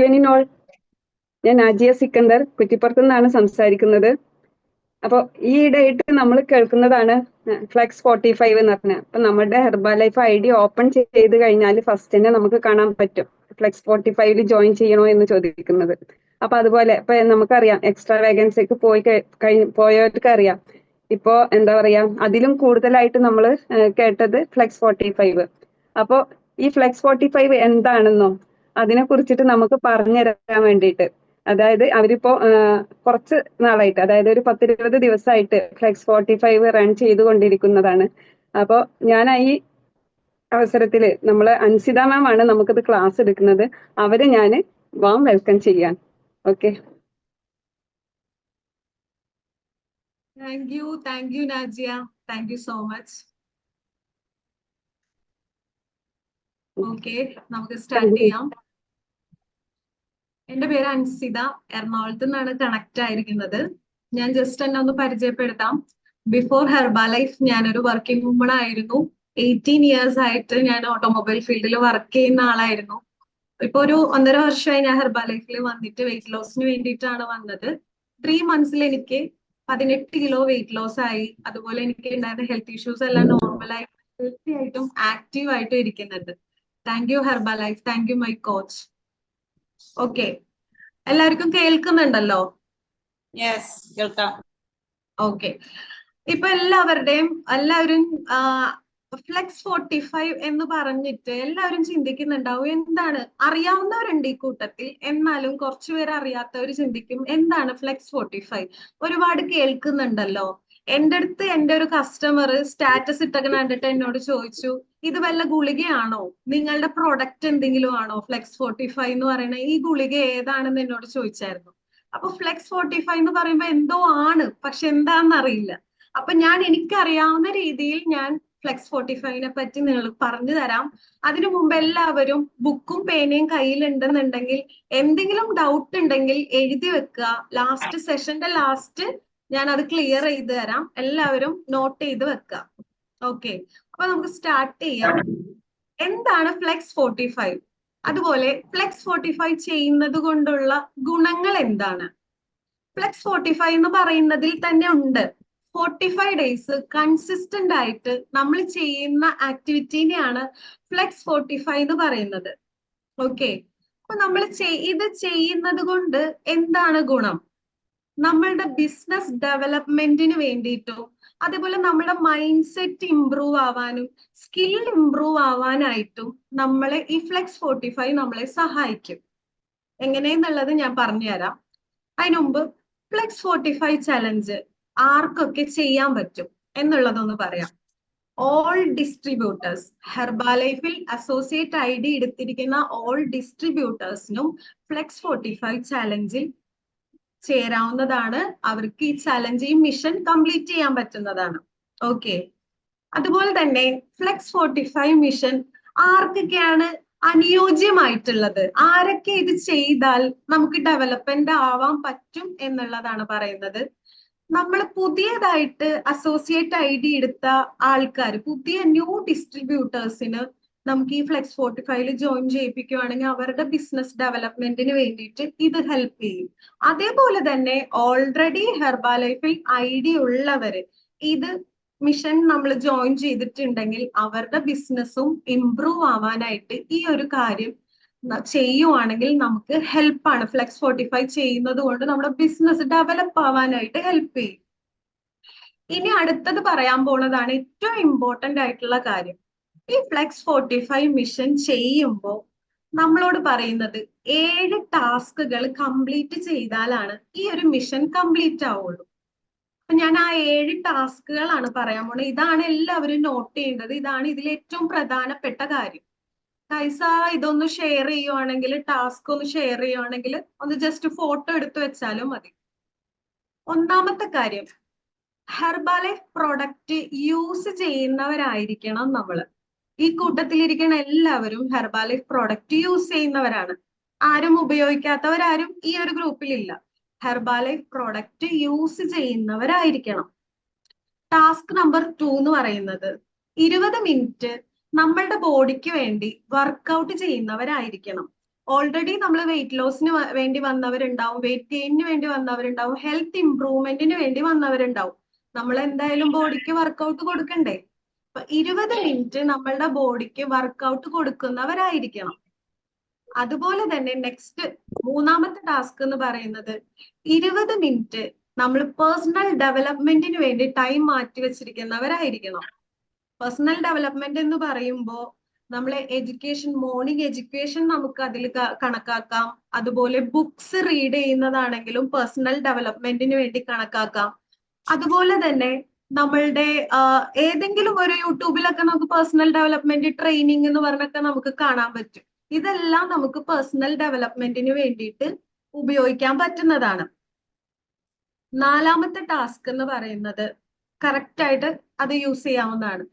Evening all. ഞാൻ നാജിയ സിക്കന്ദർ കുറ്റിപ്പുറത്തു നിന്നാണ് സംസാരിക്കുന്നത്. അപ്പോൾ ഈ ഇടയായിട്ട് നമ്മൾ കേൾക്കുന്നതാണ് ഫ്ലെക്സ് 45 എന്ന് പറഞ്ഞാൽ. അപ്പം നമ്മുടെ ഹെർബാലൈഫ് ID ഓപ്പൺ ചെയ്ത് കഴിഞ്ഞാൽ ഫസ്റ്റ് തന്നെ നമുക്ക് കാണാൻ പറ്റും ഫ്ലെക്സ് 45 ജോയിൻ ചെയ്യണോ എന്ന് ചോദിക്കുന്നത്. അപ്പൊ അതുപോലെ ഇപ്പൊ നമുക്കറിയാം എക്സ്ട്രാ വേക്കൻസിക്ക് പോയവർക്ക് അറിയാം. ഇപ്പോ എന്താ പറയാ, അതിലും കൂടുതലായിട്ട് നമ്മൾ കേട്ടത് ഫ്ലെക്സ് 45. അപ്പോൾ ഈ ഫ്ലെക്സ് 45 എന്താണെന്നോ അതിനെ കുറിച്ചിട്ട് നമുക്ക് പറഞ്ഞു തരാൻ വേണ്ടിയിട്ട്, അതായത് അവരിപ്പോ കുറച്ച് നാളായിട്ട്, അതായത് ഒരു 10-20 ദിവസമായിട്ട് ഫ്ലെക്സ് 45 റൺ ചെയ്തുകൊണ്ടിരിക്കുന്നതാണ്. അപ്പോൾ ഞാൻ ഈ അവസരത്തില് നമ്മളെ അൻസിത മാം ആണ് നമുക്കിത് ക്ലാസ് എടുക്കുന്നത്. അവരെ ഞാൻ വാം വെൽക്കം ചെയ്യാൻ. Okay. Thank you, Najia. Thank you so much. Okay, നമുക്ക് സ്റ്റാർട്ട് ചെയ്യാം. എന്റെ പേര് അൻസിത, എറണാകുളത്ത് നിന്നാണ് കണക്ട് ആയിരിക്കുന്നത്. ഞാൻ ജസ്റ്റ് എന്നെ ഒന്ന് പരിചയപ്പെടുത്താം. ബിഫോർ ഹെർബാലൈഫ് ഞാനൊരു വർക്കിംഗ് വുമൺ ആയിരുന്നു. 18 ഇയേഴ്സ് ആയിട്ട് ഞാൻ ഓട്ടോമൊബൈൽ ഫീൽഡിൽ വർക്ക് ചെയ്യുന്ന ആളായിരുന്നു. ഇപ്പൊ ഒരു 1.5 വർഷമായി ഞാൻ ഹെർബാലൈഫിൽ വന്നിട്ട് വെയിറ്റ് ലോസിന് വേണ്ടിയിട്ടാണ് വന്നത്. 3 മന്ത്സിൽ എനിക്ക് 18 കിലോ വെയിറ്റ് ലോസ് ആയി. അതുപോലെ എനിക്ക് ഉണ്ടായിരുന്ന ഹെൽത്ത് ഇഷ്യൂസ് എല്ലാം നോർമലായി, ഹെൽത്തി ആയിട്ടും ആക്റ്റീവ് ആയിട്ടും ഇരിക്കുന്നുണ്ട്. Thank you Herbalife, thank you my coach. Okay, എല്ലാവർക്കും കേൾക്കുന്നുണ്ടല്ലോ? യെസ്, കേൾക്കാം. ഓക്കെ, ഇപ്പൊ എല്ലാവരും ഫ്ലെക്സ് 45 എന്ന് പറഞ്ഞിട്ട് എല്ലാവരും ചിന്തിക്കുന്നുണ്ടാവും എന്താണ്. അറിയാവുന്നവരുണ്ട് ഈ കൂട്ടത്തിൽ, എന്നാലും കുറച്ചുപേർ അറിയാത്തവർ ചിന്തിക്കും എന്താണ് ഫ്ലെക്സ് 45. ഒരുപാട് കേൾക്കുന്നുണ്ടല്ലോ. എൻ്റെ അടുത്ത് എൻ്റെ ഒരു കസ്റ്റമർ സ്റ്റാറ്റസ് ഇട്ടൊക്കെ കണ്ടിട്ട് എന്നോട് ചോദിച്ചു, ഇത് വല്ല ഗുളികയാണോ, നിങ്ങളുടെ പ്രൊഡക്റ്റ് എന്തെങ്കിലും ആണോ ഫ്ലെക്സ് 45 എന്ന് പറയുന്നത്, ഈ ഗുളിക ഏതാണെന്ന് എന്നോട് ചോദിച്ചായിരുന്നു. അപ്പൊ ഫ്ലെക്സ് 45 എന്ന് പറയുമ്പോ എന്തോ ആണ്, പക്ഷെ എന്താണെന്ന് അറിയില്ല. അപ്പൊ എനിക്കറിയാവുന്ന രീതിയിൽ ഞാൻ ഫ്ലെക്സ് 45നെ പറ്റി നിങ്ങൾക്ക് പറഞ്ഞു തരാം. അതിനു മുമ്പ് എല്ലാവരും ബുക്കും പേനയും കയ്യിലുണ്ടെന്നുണ്ടെങ്കിൽ എന്തെങ്കിലും ഡൗട്ട് ഉണ്ടെങ്കിൽ എഴുതി വെക്കുക. ലാസ്റ്റ് സെഷന്റെ ലാസ്റ്റ് ഞാൻ അത് ക്ലിയർ ചെയ്ത് തരാം. എല്ലാവരും നോട്ട് ചെയ്ത് വെക്കുക. ഓക്കെ, അപ്പൊ നമുക്ക് സ്റ്റാർട്ട് ചെയ്യാം. എന്താണ് ഫ്ലെക്സ് 45? അതുപോലെ ഫ്ലെക്സ് 45 ചെയ്യുന്നത് കൊണ്ടുള്ള ഗുണങ്ങൾ എന്താണ്? ഫ്ലെക്സ് 45 എന്ന് പറയുന്നതിൽ തന്നെ ഉണ്ട് 45 ഡേയ്സ് കൺസിസ്റ്റന്റ് ആയിട്ട് നമ്മൾ ചെയ്യുന്ന ആക്ടിവിറ്റീനെയാണ് ഫ്ലെക്സ് 45 എന്ന് പറയുന്നത്. ഓക്കെ, അപ്പൊ നമ്മൾ ഇത് ചെയ്യുന്നത് കൊണ്ട് എന്താണ് ഗുണം? നമ്മളുടെ ബിസിനസ് ഡെവലപ്മെന്റിന് വേണ്ടിയിട്ടും അതേപോലെ നമ്മുടെ മൈൻഡ് സെറ്റ് ഇംപ്രൂവ് ആവാനും സ്കിൽ ഇംപ്രൂവ് ആവാനായിട്ടും നമ്മളെ ഈ ഫ്ലെക്സ് 45 നമ്മളെ സഹായിക്കും. എങ്ങനെയെന്നുള്ളത് ഞാൻ പറഞ്ഞുതരാം. അതിനുമുമ്പ് ഫ്ലെക്സ് 45 ചലഞ്ച് ആർക്കൊക്കെ ചെയ്യാൻ പറ്റും എന്നുള്ളതൊന്ന് പറയാം. ഓൾ ഡിസ്ട്രിബ്യൂട്ടേഴ്സ്, ഹെർബാലൈഫിൽ അസോസിയേറ്റ് ID എടുത്തിരിക്കുന്ന ഓൾ ഡിസ്ട്രിബ്യൂട്ടേഴ്സിനും ഫ്ലെക്സ് 45 ചലഞ്ചിൽ ചേരാവുന്നതാണ്. അവർക്ക് ഈ ചലഞ്ച്, ഈ മിഷൻ കംപ്ലീറ്റ് ചെയ്യാൻ പറ്റുന്നതാണ്. ഓക്കെ, അതുപോലെ തന്നെ ഫ്ലെക്സ് 45 മിഷൻ ആർക്കൊക്കെയാണ് അനുയോജ്യമായിട്ടുള്ളത്, ആരൊക്കെ ഇത് ചെയ്താൽ നമുക്ക് ഡെവലപ്മെന്റ് ആവാൻ പറ്റും എന്നുള്ളതാണ് പറയുന്നത്. നമ്മൾ പുതിയതായിട്ട് അസോസിയേറ്റ് ID എടുത്ത ആൾക്കാർ, പുതിയ ന്യൂ ഡിസ്ട്രിബ്യൂട്ടേഴ്സിന് നമുക്ക് ഈ ഫ്ലെക്സ് 45 ജോയിൻ ചെയ്യിപ്പിക്കുകയാണെങ്കിൽ അവരുടെ ബിസിനസ് ഡെവലപ്മെന്റിന് വേണ്ടിയിട്ട് ഇത് ഹെൽപ്പ് ചെയ്യും. അതേപോലെ തന്നെ ഓൾറെഡി ഹെർബാലൈഫിൽ ID ഉള്ളവര് ഇത് മിഷൻ നമ്മൾ ജോയിൻ ചെയ്തിട്ടുണ്ടെങ്കിൽ അവരുടെ ബിസിനസ്സും ഇംപ്രൂവ് ആവാനായിട്ട് ഈ ഒരു കാര്യം ചെയ്യുവാണെങ്കിൽ നമുക്ക് ഹെൽപ്പാണ്. ഫ്ലെക്സ് 45 ചെയ്യുന്നത് കൊണ്ട് നമ്മുടെ ബിസിനസ് ഡെവലപ്പ് ആവാനായിട്ട് ഹെൽപ്പ് ചെയ്യും. ഇനി അടുത്തത് പറയാൻ പോണതാണ് ഏറ്റവും ഇമ്പോർട്ടന്റ് ആയിട്ടുള്ള കാര്യം. ഈ ഫ്ലെക്സ് 45 മിഷൻ ചെയ്യുമ്പോൾ നമ്മളോട് പറയുന്നത് 7 ടാസ്കുകൾ കംപ്ലീറ്റ് ചെയ്താലാണ് ഈ ഒരു മിഷൻ കംപ്ലീറ്റ് ആവുള്ളൂ. അപ്പൊ ഞാൻ ആ 7 ടാസ്കുകളാണ് പറയാൻ പോണത്. ഇതാണ് എല്ലാവരും നോട്ട് ചെയ്യേണ്ടത്. ഇതാണ് ഇതിൽ ഏറ്റവും പ്രധാനപ്പെട്ട കാര്യം. കൈസ ഇതൊന്ന് ഷെയർ ചെയ്യുവാണെങ്കിൽ, ടാസ്ക് ഒന്ന് ഷെയർ ചെയ്യുവാണെങ്കിൽ ഒന്ന് ജസ്റ്റ് ഫോട്ടോ എടുത്തു വെച്ചാലും മതി. ഒന്നാമത്തെ കാര്യം, ഹെർബാലൈഫ് പ്രോഡക്റ്റ് യൂസ് ചെയ്യുന്നവരായിരിക്കണം നമ്മള്. ഈ കൂട്ടത്തിലിരിക്കുന്ന എല്ലാവരും ഹെർബാലൈഫ് പ്രോഡക്റ്റ് യൂസ് ചെയ്യുന്നവരാണ്. ആരും ഉപയോഗിക്കാത്തവരാരും ഈ ഒരു ഗ്രൂപ്പിലില്ല. ഹെർബാലൈഫ് പ്രോഡക്റ്റ് യൂസ് ചെയ്യുന്നവരായിരിക്കണം. ടാസ്ക് നമ്പർ 2 എന്ന് പറയുന്നത് 20 മിനിറ്റ് നമ്മളുടെ ബോഡിക്ക് വേണ്ടി വർക്കൗട്ട് ചെയ്യുന്നവരായിരിക്കണം. ഓൾറെഡി നമ്മൾ വെയിറ്റ് ലോസിന് വേണ്ടി വന്നവരുണ്ടാവും, വെയിറ്റ് ഗെയിനിന് വേണ്ടി വന്നവരുണ്ടാവും, ഹെൽത്ത് ഇംപ്രൂവ്മെന്റിന് വേണ്ടി വന്നവരുണ്ടാവും. നമ്മൾ എന്തായാലും ബോഡിക്ക് വർക്കൗട്ട് കൊടുക്കണ്ടേ? അപ്പൊ 20 മിനിറ്റ് നമ്മളുടെ ബോഡിക്ക് വർക്കൗട്ട് കൊടുക്കുന്നവരായിരിക്കണം. അതുപോലെ തന്നെ നെക്സ്റ്റ് മൂന്നാമത്തെ ടാസ്ക് എന്ന് പറയുന്നത് 20 മിനിറ്റ് നമ്മൾ പേഴ്സണൽ ഡെവലപ്മെന്റിന് വേണ്ടി ടൈം മാറ്റി വെച്ചിരിക്കുന്നവരായിരിക്കണം. പേഴ്സണൽ ഡെവലപ്മെന്റ് എന്ന് പറയുമ്പോൾ നമ്മളെ എഡ്യൂക്കേഷൻ, മോർണിംഗ് എഡ്യൂക്കേഷൻ നമുക്ക് അതിൽ കണക്കാക്കാം. അതുപോലെ ബുക്സ് റീഡ് ചെയ്യുന്നതാണെങ്കിലും പേഴ്സണൽ ഡെവലപ്മെന്റിന് വേണ്ടി കണക്കാക്കാം. അതുപോലെ തന്നെ നമ്മളുടെ ഏതെങ്കിലും ഒരു യൂട്യൂബിലൊക്കെ നമുക്ക് പേഴ്സണൽ ഡെവലപ്മെന്റ് ട്രെയിനിങ് എന്ന് പറഞ്ഞൊക്കെ നമുക്ക് കാണാൻ പറ്റും. ഇതെല്ലാം നമുക്ക് പേഴ്സണൽ ഡെവലപ്മെന്റിന് വേണ്ടിയിട്ട് ഉപയോഗിക്കാൻ പറ്റുന്നതാണ്. നാലാമത്തെ ടാസ്ക് എന്ന് പറയുന്നത് കറക്റ്റ് ആയിട്ട് അത് യൂസ് ചെയ്യാവുന്നതാണ്.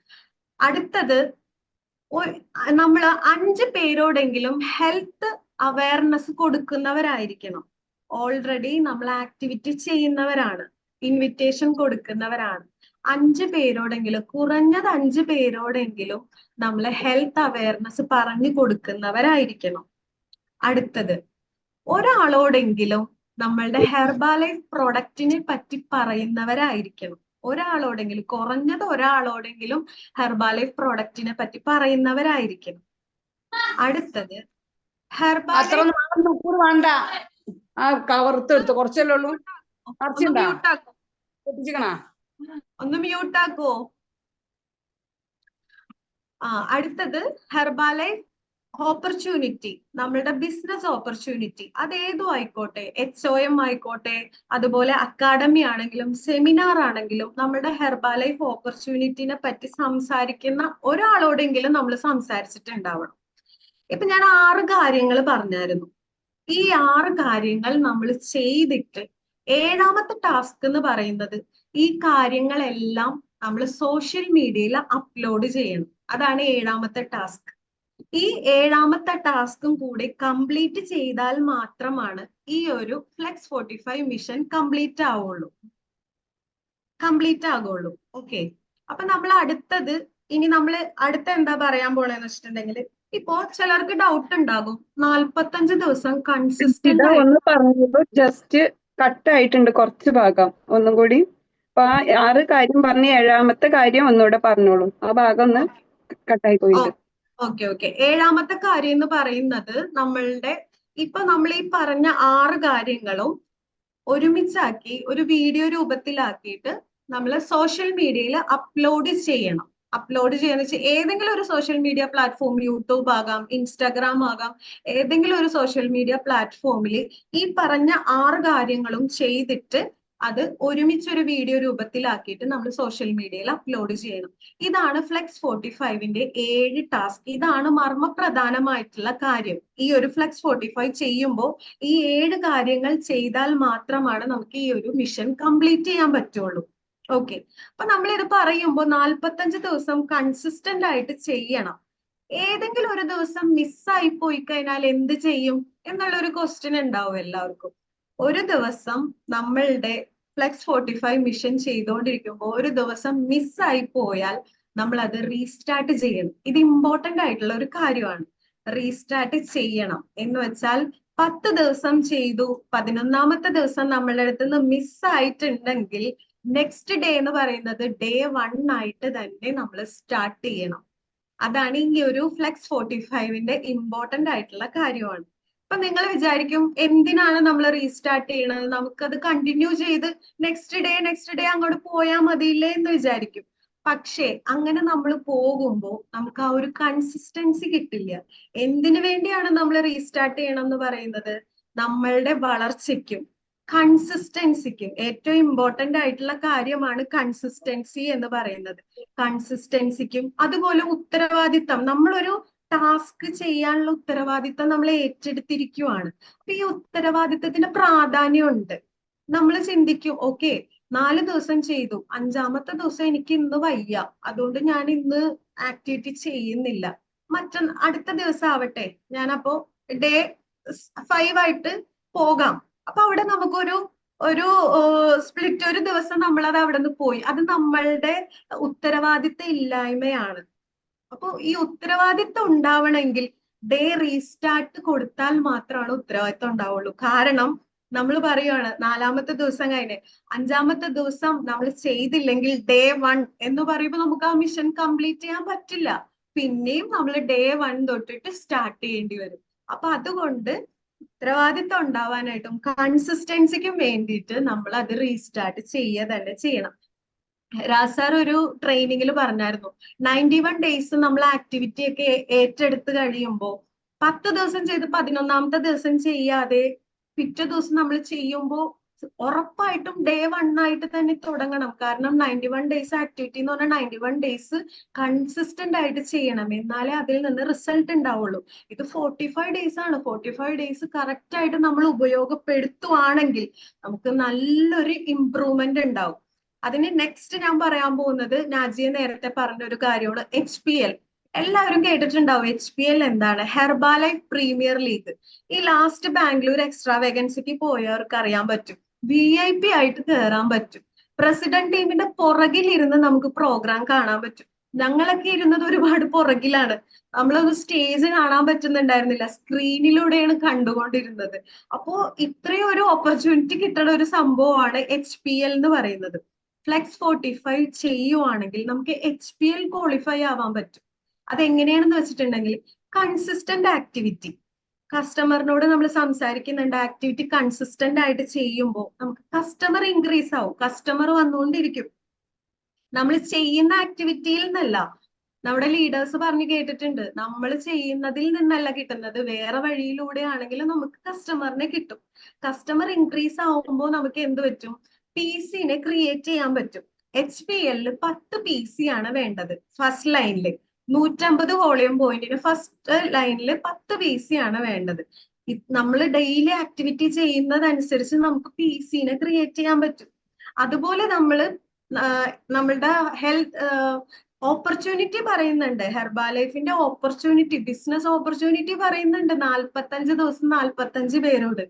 അടുത്തത് നമ്മൾ 5 പേരോടെങ്കിലും ഹെൽത്ത് അവയർനെസ് കൊടുക്കുന്നവരായിരിക്കണം. ഓൾറെഡി നമ്മൾ ആക്ടിവിറ്റി ചെയ്യുന്നവരാണ്, ഇൻവിറ്റേഷൻ കൊടുക്കുന്നവരാണ്. 5 പേരോടെങ്കിലും, കുറഞ്ഞത് 5 പേരോടെങ്കിലും നമ്മൾ ഹെൽത്ത് അവയർനെസ് പറഞ്ഞു കൊടുക്കുന്നവരായിരിക്കണം. അടുത്തത് ഒരാളോടെങ്കിലും നമ്മളുടെ ഹെർബാലൈഫ് പ്രൊഡക്റ്റിനെ പറ്റി പറയുന്നവരായിരിക്കണം. ഒരാളോടെങ്കിലും, കുറഞ്ഞത് ഒരാളോടെങ്കിലും ഹെർബാലൈഫ് പ്രൊഡക്റ്റിനെ പറ്റി പറയുന്നവരായിരിക്കണം. അടുത്തത് ഹെർബാലൈഫ് വേണ്ട, ആ കവർത്തെടുത്ത് കുറച്ചല്ലേ ഉള്ളൂ. ഒന്ന് മ്യൂട്ടാക്കോ? അടുത്തത് ഹെർബാലൈഫ് ഓപ്പർച്യൂണിറ്റി, നമ്മളുടെ ബിസിനസ് ഓപ്പർച്യൂണിറ്റി. അത് ഏതും ആയിക്കോട്ടെ, HOM ആയിക്കോട്ടെ, അതുപോലെ അക്കാഡമി ആണെങ്കിലും സെമിനാർ ആണെങ്കിലും നമ്മളുടെ ഹെർബാലൈഫ് ഓപ്പർച്യൂണിറ്റിനെ പറ്റി സംസാരിക്കുന്ന ഒരാളോടെങ്കിലും നമ്മൾ സംസാരിച്ചിട്ടുണ്ടാവണം. ഇപ്പൊ ഞാൻ 6 കാര്യങ്ങൾ പറഞ്ഞായിരുന്നു. ഈ 6 കാര്യങ്ങൾ നമ്മൾ ചെയ്തിട്ട് 7ാമത്തെ ടാസ്ക് എന്ന് പറയുന്നത് ഈ കാര്യങ്ങളെല്ലാം നമ്മൾ സോഷ്യൽ മീഡിയയിൽ അപ്ലോഡ് ചെയ്യണം. അതാണ് 7ാമത്തെ ടാസ്ക്. ഈ 7ാമത്തെ ടാസ്കും കൂടി കംപ്ലീറ്റ് ചെയ്താൽ മാത്രമാണ് ഈ ഒരു ഫ്ലെക്സ് 45 മിഷൻ കംപ്ലീറ്റ് ആകുള്ളൂ. ഓക്കെ, അപ്പൊ നമ്മൾ അടുത്തത് ഇനി നമ്മൾ അടുത്ത എന്താ പറയാൻ പോണെന്ന് വെച്ചിട്ടുണ്ടെങ്കിൽ, ഇപ്പോ ചിലർക്ക് ഡൗട്ട് ഉണ്ടാകും, 45 ദിവസം കൺസിസ്റ്റന്റ് ഒന്ന് പറഞ്ഞത് ജസ്റ്റ് കട്ട് ആയിട്ടുണ്ട് കുറച്ച് ഭാഗം. ഒന്നും കൂടി അപ്പൊ ആ 6 കാര്യം പറഞ്ഞ് 7ാമത്തെ കാര്യം ഒന്നുകൂടെ പറഞ്ഞോളൂ. ആ ഭാഗം ഒന്ന് കട്ടായി പോയിട്ട്. ഓക്കെ. 7ാമത്തെ കാര്യം എന്ന് പറയുന്നത് നമ്മളുടെ ഇപ്പൊ നമ്മൾ ഈ പറഞ്ഞ 6 കാര്യങ്ങളും ഒരുമിച്ചാക്കി ഒരു വീഡിയോ രൂപത്തിലാക്കിയിട്ട് നമ്മൾ സോഷ്യൽ മീഡിയയിൽ അപ്ലോഡ് ചെയ്യണം. ഏതെങ്കിലും ഒരു സോഷ്യൽ മീഡിയ പ്ലാറ്റ്ഫോം, യൂട്യൂബ് ആകാം, ഇൻസ്റ്റാഗ്രാം ആകാം, ഏതെങ്കിലും ഒരു സോഷ്യൽ മീഡിയ പ്ലാറ്റ്ഫോമിൽ ഈ പറഞ്ഞ 6 കാര്യങ്ങളും ചെയ്തിട്ട് അത് ഒരുമിച്ചൊരു വീഡിയോ രൂപത്തിലാക്കിയിട്ട് നമ്മൾ സോഷ്യൽ മീഡിയയിൽ അപ്ലോഡ് ചെയ്യണം. ഇതാണ് ഫ്ലെക്സ് 45ന്റെ 7 ടാസ്ക്. ഇതാണ് മർമ്മപ്രധാനമായിട്ടുള്ള കാര്യം. ഈ ഒരു ഫ്ലെക്സ് 45 ചെയ്യുമ്പോൾ ഈ 7 കാര്യങ്ങൾ ചെയ്താൽ മാത്രമാണ് നമുക്ക് ഈ ഒരു മിഷൻ കംപ്ലീറ്റ് ചെയ്യാൻ പറ്റുള്ളൂ. ഓക്കെ, അപ്പൊ നമ്മൾ ഇത് പറയുമ്പോൾ 45 ദിവസം കൺസിസ്റ്റന്റ് ആയിട്ട് ചെയ്യണം. ഏതെങ്കിലും ഒരു ദിവസം മിസ്സായി പോയി കഴിഞ്ഞാൽ എന്ത് ചെയ്യും എന്നുള്ളൊരു ക്വസ്റ്റ്യൻ ഉണ്ടാവും എല്ലാവർക്കും. ഒരു ദിവസം നമ്മളുടെ ഫ്ലെക്സ് 45 മിഷൻ ചെയ്തുകൊണ്ടിരിക്കുമ്പോൾ ഒരു ദിവസം മിസ്സായി പോയാൽ നമ്മൾ അത് റീസ്റ്റാർട്ട് ചെയ്യണം. ഇത് ഇമ്പോർട്ടന്റ് ആയിട്ടുള്ള ഒരു കാര്യമാണ്. റീസ്റ്റാർട്ട് ചെയ്യണം എന്ന് വെച്ചാൽ 10 ദിവസം ചെയ്തു, 11ാമത്തെ ദിവസം നമ്മളുടെ അടുത്ത് നിന്ന് മിസ്സായിട്ടുണ്ടെങ്കിൽ നെക്സ്റ്റ് ഡേ എന്ന് പറയുന്നത് ഡേ 1 ആയിട്ട് തന്നെ നമ്മൾ സ്റ്റാർട്ട് ചെയ്യണം. അതാണ് ഈ ഒരു ഫ്ലെക്സ് 45ന്റെ ഇമ്പോർട്ടന്റ് ആയിട്ടുള്ള കാര്യമാണ്. അപ്പൊ നിങ്ങൾ വിചാരിക്കും, എന്തിനാണ് നമ്മൾ റീസ്റ്റാർട്ട് ചെയ്യണത്, നമുക്കത് കണ്ടിന്യൂ ചെയ്ത് നെക്സ്റ്റ് ഡേ അങ്ങോട്ട് പോയാൽ മതിയില്ലേ എന്ന് വിചാരിക്കും. പക്ഷേ അങ്ങനെ നമ്മൾ പോകുമ്പോൾ നമുക്ക് ആ ഒരു കൺസിസ്റ്റൻസി കിട്ടില്ല. എന്തിനു വേണ്ടിയാണ് നമ്മൾ റീസ്റ്റാർട്ട് ചെയ്യണം എന്ന് പറയുന്നത്? നമ്മളുടെ വളർച്ചയ്ക്കും കൺസിസ്റ്റൻസിക്കും ഏറ്റവും ഇമ്പോർട്ടന്റ് ആയിട്ടുള്ള കാര്യമാണ് കൺസിസ്റ്റൻസി എന്ന് പറയുന്നത്. കൺസിസ്റ്റൻസിക്കും അതുപോലെ ഉത്തരവാദിത്തം, നമ്മളൊരു ടാസ്ക് ചെയ്യാനുള്ള ഉത്തരവാദിത്തം നമ്മൾ ഏറ്റെടുത്തിരിക്കുവാണ്. അപ്പൊ ഈ ഉത്തരവാദിത്തത്തിന് പ്രാധാന്യമുണ്ട്. നമ്മൾ ചിന്തിക്കും, ഓക്കെ 4 ദിവസം ചെയ്തു, 5ാമത്തെ ദിവസം എനിക്ക് ഇന്ന് വയ്യ, അതുകൊണ്ട് ഞാൻ ഇന്ന് ആക്ടിവിറ്റി ചെയ്യുന്നില്ല, അടുത്ത ദിവസം ആവട്ടെ, ഞാൻ അപ്പോ ഡേ 5 ആയിട്ട് പോകാം. അപ്പൊ അവിടെ നമുക്കൊരു സ്പ്ലിറ്റ്, ഒരു ദിവസം നമ്മളത് അവിടെ നിന്ന് പോയി. അത് നമ്മളുടെ ഉത്തരവാദിത്ത ഇല്ലായ്മയാണ്. അപ്പൊ ഈ ഉത്തരവാദിത്തം ഉണ്ടാവണമെങ്കിൽ ഡേ റീസ്റ്റാർട്ട് കൊടുത്താൽ മാത്രമാണ് ഉത്തരവാദിത്വം ഉണ്ടാവുള്ളൂ. കാരണം നമ്മൾ പറയുകയാണ് 4ാമത്തെ ദിവസം കഴിഞ്ഞ് 5ാമത്തെ ദിവസം നമ്മൾ ചെയ്തില്ലെങ്കിൽ ഡേ 1 എന്ന് പറയുമ്പോൾ നമുക്ക് ആ മിഷൻ കംപ്ലീറ്റ് ചെയ്യാൻ പറ്റില്ല. പിന്നെയും നമ്മൾ ഡേ 1 തൊട്ടിട്ട് സ്റ്റാർട്ട് ചെയ്യേണ്ടി വരും. അപ്പൊ അതുകൊണ്ട് ഉത്തരവാദിത്വം ഉണ്ടാവാനായിട്ടും കൺസിസ്റ്റൻസിക്കും വേണ്ടിയിട്ട് നമ്മൾ അത് റീസ്റ്റാർട്ട് ചെയ്യുക തന്നെ ചെയ്യണം. രാസാർ ഒരു ട്രെയിനിങ്ങിൽ പറഞ്ഞായിരുന്നു 91 ഡേയ്സ് നമ്മൾ ആക്ടിവിറ്റി ഒക്കെ ഏറ്റെടുത്ത് കഴിയുമ്പോൾ 10 ദിവസം ചെയ്ത് 11ാമത്തെ ദിവസം ചെയ്യാതെ പിറ്റേ ദിവസം നമ്മൾ ചെയ്യുമ്പോൾ ഉറപ്പായിട്ടും ഡേ 1 ആയിട്ട് തന്നെ തുടങ്ങണം. കാരണം 91 ഡേയ്സ് ആക്ടിവിറ്റി എന്ന് പറഞ്ഞാൽ 91 ഡേയ്സ് കൺസിസ്റ്റന്റ് ആയിട്ട് ചെയ്യണം, എന്നാലേ അതിൽ നിന്ന് റിസൾട്ട് ഉണ്ടാവുള്ളൂ. ഇത് 45 ഡേയ്സ് ആണ്. 45 ഡേയ്സ് കറക്റ്റ് ആയിട്ട് നമ്മൾ ഉപയോഗപ്പെടുത്തുവാണെങ്കിൽ നമുക്ക് നല്ലൊരു ഇംപ്രൂവ്മെന്റ് ഉണ്ടാവും. അതിന് നെക്സ്റ്റ് ഞാൻ പറയാൻ പോകുന്നത് നാജിയ നേരത്തെ പറഞ്ഞ ഒരു കാര്യമാണ് HPL. എല്ലാവരും കേട്ടിട്ടുണ്ടാവും HPL എന്താണ്? Herbalife premier league. ഈ ലാസ്റ്റ് ബാംഗ്ലൂർ എക്സ്ട്രാ വേക്കൻസിക്ക് പോയവർക്ക് അറിയാൻ പറ്റും, VIP ആയിട്ട് കയറാൻ പറ്റും. പ്രസിഡന്റ് ടീമിന്റെ പുറകിലിരുന്ന് നമുക്ക് പ്രോഗ്രാം കാണാൻ പറ്റും. ഞങ്ങളൊക്കെ ഇരുന്നത് ഒരുപാട് പുറകിലാണ്, നമ്മളൊന്ന് സ്റ്റേജ് കാണാൻ പറ്റുന്നുണ്ടായിരുന്നില്ല, സ്ക്രീനിലൂടെയാണ് കണ്ടുകൊണ്ടിരുന്നത്. അപ്പോ ഇത്രയും ഒരു ഓപ്പർച്യൂണിറ്റി കിട്ടുന്ന ഒരു സംഭവമാണ് HPL എന്ന് പറയുന്നത്. ഫ്ലെക്സ് 45 ചെയ്യുവാണെങ്കിൽ നമുക്ക് HPL ക്വാളിഫൈ ആവാൻ പറ്റും. അതെങ്ങനെയാണെന്ന് വെച്ചിട്ടുണ്ടെങ്കിൽ കൺസിസ്റ്റന്റ് ആക്ടിവിറ്റി, കസ്റ്റമറിനോട് നമ്മൾ സംസാരിക്കുന്നുണ്ട്, ആക്ടിവിറ്റി കൺസിസ്റ്റന്റ് ആയിട്ട് ചെയ്യുമ്പോൾ നമുക്ക് കസ്റ്റമർ ഇൻക്രീസ് ആവും, കസ്റ്റമർ വന്നുകൊണ്ടിരിക്കും. നമ്മൾ ചെയ്യുന്ന ആക്ടിവിറ്റിയിൽ നിന്നല്ല, നമ്മുടെ ലീഡേഴ്സ് പറഞ്ഞു കേട്ടിട്ടുണ്ട്, നമ്മൾ ചെയ്യുന്നതിൽ നിന്നല്ല കിട്ടുന്നത്, വേറെ വഴിയിലൂടെ ആണെങ്കിലും നമുക്ക് കസ്റ്റമറിനെ കിട്ടും. കസ്റ്റമർ ഇൻക്രീസ് ആവുമ്പോൾ നമുക്ക് എന്ത് പറ്റും? PC-നെ ക്രിയേറ്റ് ചെയ്യാൻ പറ്റും. HPL 10 PC ആണ് വേണ്ടത്. ഫസ്റ്റ് ലൈനിൽ 150 വോളിയം പോയിന്റിന് ഫസ്റ്റ് ലൈനിൽ 10 PC ആണ് വേണ്ടത്. നമ്മൾ ഡെയിലി ആക്ടിവിറ്റി ചെയ്യുന്നതനുസരിച്ച് നമുക്ക് PC-നെ ക്രിയേറ്റ് ചെയ്യാൻ പറ്റും. അതുപോലെ നമ്മളുടെ ഹെൽത്ത് ഓപ്പർച്യൂണിറ്റി പറയുന്നുണ്ട്, ഹെർബാലൈഫിന്റെ ഓപ്പർച്യൂണിറ്റി, ബിസിനസ് ഓപ്പർച്യൂണിറ്റി പറയുന്നുണ്ട് 45 ദിവസം 45 പേരോട്.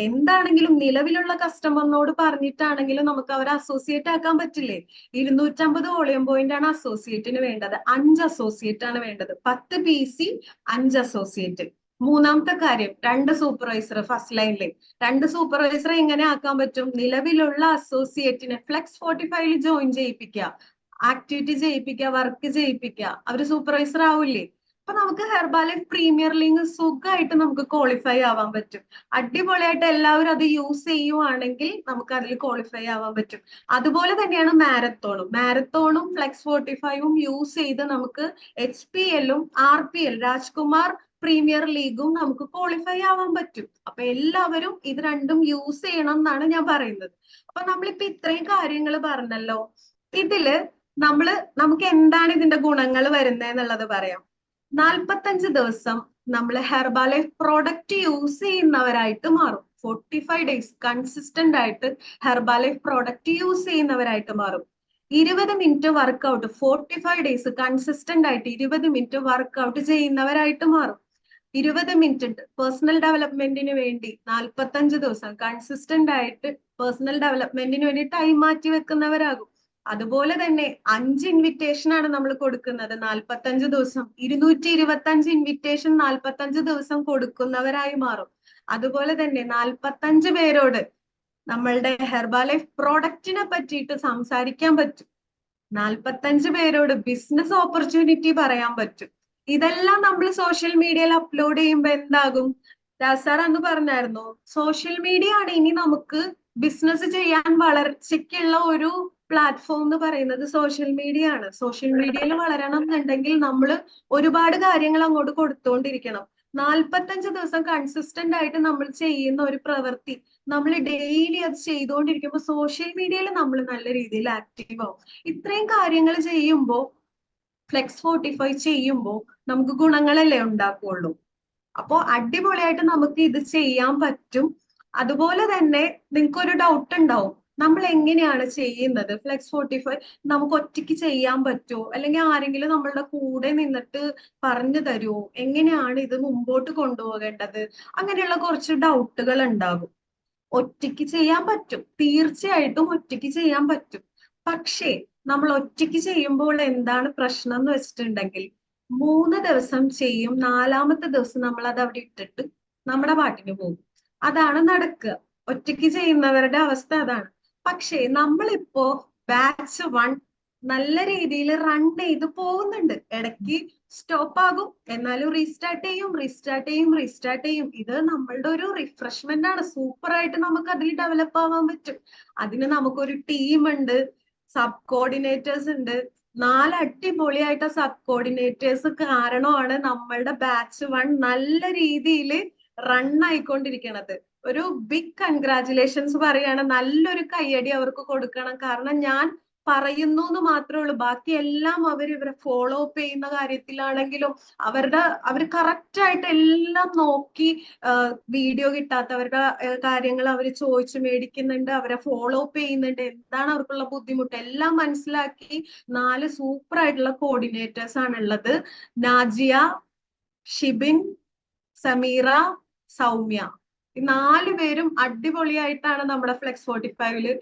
എന്താണെങ്കിലും നിലവിലുള്ള കസ്റ്റമറിനോട് പറഞ്ഞിട്ടാണെങ്കിലും നമുക്ക് അവരെ അസോസിയേറ്റ് ആക്കാൻ പറ്റില്ലേ? 250 വോളിയം പോയിന്റ് ആണ് അസോസിയേറ്റിന് വേണ്ടത്, 5 അസോസിയേറ്റ് ആണ് വേണ്ടത്. 10 PC 5 അസോസിയേറ്റ്. മൂന്നാമത്തെ കാര്യം 2 സൂപ്പർവൈസർ ഫസ്റ്റ് ലൈനിൽ. 2 സൂപ്പർവൈസർ എങ്ങനെ ആക്കാൻ പറ്റും? നിലവിലുള്ള അസോസിയേറ്റിനെ ഫ്ലെക്സ് 45 ജോയിൻ ചെയ്യിപ്പിക്കുക, ആക്ടിവിറ്റി ചെയ്യിപ്പിക്കുക, വർക്ക് ചെയ്യിപ്പിക്കുക, അവര് സൂപ്പർവൈസർ ആവില്ലേ? അപ്പൊ നമുക്ക് ഹെർബാലൈഫ് പ്രീമിയർ ലീഗ് സുഖമായിട്ട് നമുക്ക് ക്വാളിഫൈ ആവാൻ പറ്റും. അടിപൊളിയായിട്ട് എല്ലാവരും അത് യൂസ് ചെയ്യുവാണെങ്കിൽ നമുക്ക് അതിൽ ക്വാളിഫൈ ആവാൻ പറ്റും. അതുപോലെ തന്നെയാണ് മാരത്തോണും ഫ്ലെക്സ് 45ഉം യൂസ് ചെയ്ത് നമുക്ക് HPL-ഉം RPL രാജ്കുമാർ പ്രീമിയർ ലീഗും നമുക്ക് ക്വാളിഫൈ ആവാൻ പറ്റും. അപ്പൊ എല്ലാവരും ഇത് രണ്ടും യൂസ് ചെയ്യണം എന്നാണ് ഞാൻ പറയുന്നത്. അപ്പൊ നമ്മളിപ്പോ ഇത്രയും കാര്യങ്ങൾ പറഞ്ഞല്ലോ, ഇതില് നമുക്ക് എന്താണ് ഇതിന്റെ ഗുണങ്ങൾ വരുന്നത് എന്നുള്ളത് പറയാം. 45 ദിവസം നമ്മൾ ഹെർബാലൈഫ് പ്രോഡക്റ്റ് യൂസ് ചെയ്യുന്നവരായിട്ട് മാറും. 45 ഡേയ്സ് കൺസിസ്റ്റന്റ് ആയിട്ട് ഹെർബാലൈഫ് പ്രോഡക്റ്റ് യൂസ് ചെയ്യുന്നവരായിട്ട് മാറും. 20 മിനിറ്റ് വർക്ക്ഔട്ട് 45 ഡേയ്സ് കൺസിസ്റ്റന്റ് ആയിട്ട് 20 മിനിറ്റ് വർക്ക്ഔട്ട് ചെയ്യുന്നവരായിട്ട് മാറും. 20 മിനിറ്റ് പേഴ്സണൽ ഡെവലപ്മെന്റിന് വേണ്ടി 45 ദിവസം കൺസിസ്റ്റന്റ് ആയിട്ട് പേഴ്സണൽ ഡെവലപ്മെന്റിന് വേണ്ടി ടൈം മാറ്റി വെക്കുന്നവരാകും. അതുപോലെ തന്നെ 5 ഇൻവിറ്റേഷൻ ആണ് നമ്മൾ കൊടുക്കുന്നത് 45 ദിവസം. 225 ഇൻവിറ്റേഷൻ 45 ദിവസം കൊടുക്കുന്നവരായി മാറും. അതുപോലെ തന്നെ 45 പേരോട് നമ്മളുടെ ഹെർബാലൈഫ് പ്രോഡക്റ്റിനെ പറ്റിയിട്ട് സംസാരിക്കാൻ പറ്റും. 45 പേരോട് ബിസിനസ് ഓപ്പർച്യൂണിറ്റി പറയാൻ പറ്റും. ഇതെല്ലാം നമ്മൾ സോഷ്യൽ മീഡിയയിൽ അപ്ലോഡ് ചെയ്യുമ്പോൾ എന്താകും? രാസാർ അന്ന് പറഞ്ഞായിരുന്നു, സോഷ്യൽ മീഡിയ ആണ് ഇനി നമുക്ക് ബിസിനസ് ചെയ്യാൻ വളർച്ചയ്ക്കുള്ള ഒരു പ്ലാറ്റ്ഫോം എന്ന് പറയുന്നത് സോഷ്യൽ മീഡിയ ആണ്. സോഷ്യൽ മീഡിയയിൽ വളരണം എന്നുണ്ടെങ്കിൽ നമ്മൾ ഒരുപാട് കാര്യങ്ങൾ അങ്ങോട്ട് കൊടുത്തുകൊണ്ടിരിക്കണം. 45 ദിവസം കൺസിസ്റ്റന്റ് ആയിട്ട് നമ്മൾ ചെയ്യുന്ന ഒരു പ്രവൃത്തി നമ്മൾ ഡെയിലി അത് ചെയ്തുകൊണ്ടിരിക്കുമ്പോൾ സോഷ്യൽ മീഡിയയിൽ നമ്മൾ നല്ല രീതിയിൽ ആക്റ്റീവ് ആവും. ഇത്രയും കാര്യങ്ങൾ ചെയ്യുമ്പോൾ ഫ്ലെക്സ് 45 ചെയ്യുമ്പോൾ നമുക്ക് ഗുണങ്ങളല്ലേ ഉണ്ടാക്കുള്ളൂ. അപ്പോ അടിപൊളിയായിട്ട് നമുക്ക് ഇത് ചെയ്യാൻ പറ്റും. അതുപോലെ തന്നെ നിങ്ങൾക്കൊരു ഡൗട്ട് ഉണ്ടാവും, നമ്മൾ എങ്ങനെയാണ് ചെയ്യുന്നത്? ഫ്ലെക്സ് 45 നമുക്ക് ഒറ്റയ്ക്ക് ചെയ്യാൻ പറ്റുമോ, അല്ലെങ്കിൽ ആരെങ്കിലും നമ്മളുടെ കൂടെ നിന്നിട്ട് പറഞ്ഞു തരുമോ, എങ്ങനെയാണ് ഇത് മുമ്പോട്ട് കൊണ്ടുപോകേണ്ടത്? അങ്ങനെയുള്ള കുറച്ച് ഡൗട്ടുകൾ ഉണ്ടാകും. ഒറ്റയ്ക്ക് ചെയ്യാൻ പറ്റും, തീർച്ചയായിട്ടും ഒറ്റയ്ക്ക് ചെയ്യാൻ പറ്റും. പക്ഷേ നമ്മൾ ഒറ്റയ്ക്ക് ചെയ്യുമ്പോൾ എന്താണ് പ്രശ്നം എന്ന് വെച്ചിട്ടുണ്ടെങ്കിൽ 3 ദിവസം ചെയ്യും, 4-മത്തെ ദിവസം നമ്മൾ അത് അവിടെ ഇട്ടിട്ട് നമ്മുടെ പാട്ടിന് പോകും. അതാണ് നടക്കുക. ഒറ്റയ്ക്ക് ചെയ്യുന്നവരുടെ അവസ്ഥ അതാണ്. പക്ഷേ നമ്മളിപ്പോ ബാച്ച് 1 നല്ല രീതിയിൽ റൺ ചെയ്ത് പോകുന്നുണ്ട്. ഇടയ്ക്ക് സ്റ്റോപ്പ് ആകും, എന്നാലും റീസ്റ്റാർട്ട് ചെയ്യും. ഇത് നമ്മളുടെ ഒരു റിഫ്രഷ്മെന്റ് ആണ്. സൂപ്പർ ആയിട്ട് നമുക്ക് അതിൽ ഡെവലപ്പ് ആവാൻ പറ്റും. അതിന് നമുക്കൊരു ടീം ഉണ്ട്, സബ് കോർഡിനേറ്റേഴ്സ് ഉണ്ട്. 4 അടിപൊളിയായിട്ട് സബ് കോർഡിനേറ്റേഴ്സ് കാരണമാണ് നമ്മളുടെ ബാച്ച് 1 നല്ല രീതിയിൽ റൺ ആയിക്കൊണ്ടിരിക്കണത്. ഒരു ബിഗ് കൺഗ്രാറ്റുലേഷൻസ് പറയാണ്. നല്ലൊരു കയ്യടി അവർക്ക് കൊടുക്കണം. കാരണം ഞാൻ പറയുന്നു എന്ന് മാത്രമേ ഉള്ളൂ, ബാക്കി എല്ലാം ഇവരെ ഫോളോ അപ്പ് ചെയ്യുന്ന കാര്യത്തിലാണെങ്കിലും അവർ കറക്റ്റ് ആയിട്ട് എല്ലാം നോക്കി, വീഡിയോ കിട്ടാത്തവരുടെ കാര്യങ്ങൾ അവർ ചോദിച്ചു മേടിക്കുന്നുണ്ട്, അവരെ ഫോളോ അപ്പ് ചെയ്യുന്നുണ്ട്, എന്താണ് അവർക്കുള്ള ബുദ്ധിമുട്ട് എല്ലാം മനസ്സിലാക്കി 4 സൂപ്പർ ആയിട്ടുള്ള കോർഡിനേറ്റേഴ്സ് ആണുള്ളത്. നാജിയ, ഷിബിൻ, സമീറ, സൗമ്യ, ഈ 4 പേരും അടിപൊളിയായിട്ടാണ് നമ്മുടെ ഫ്ലെക്സ് 45-ല്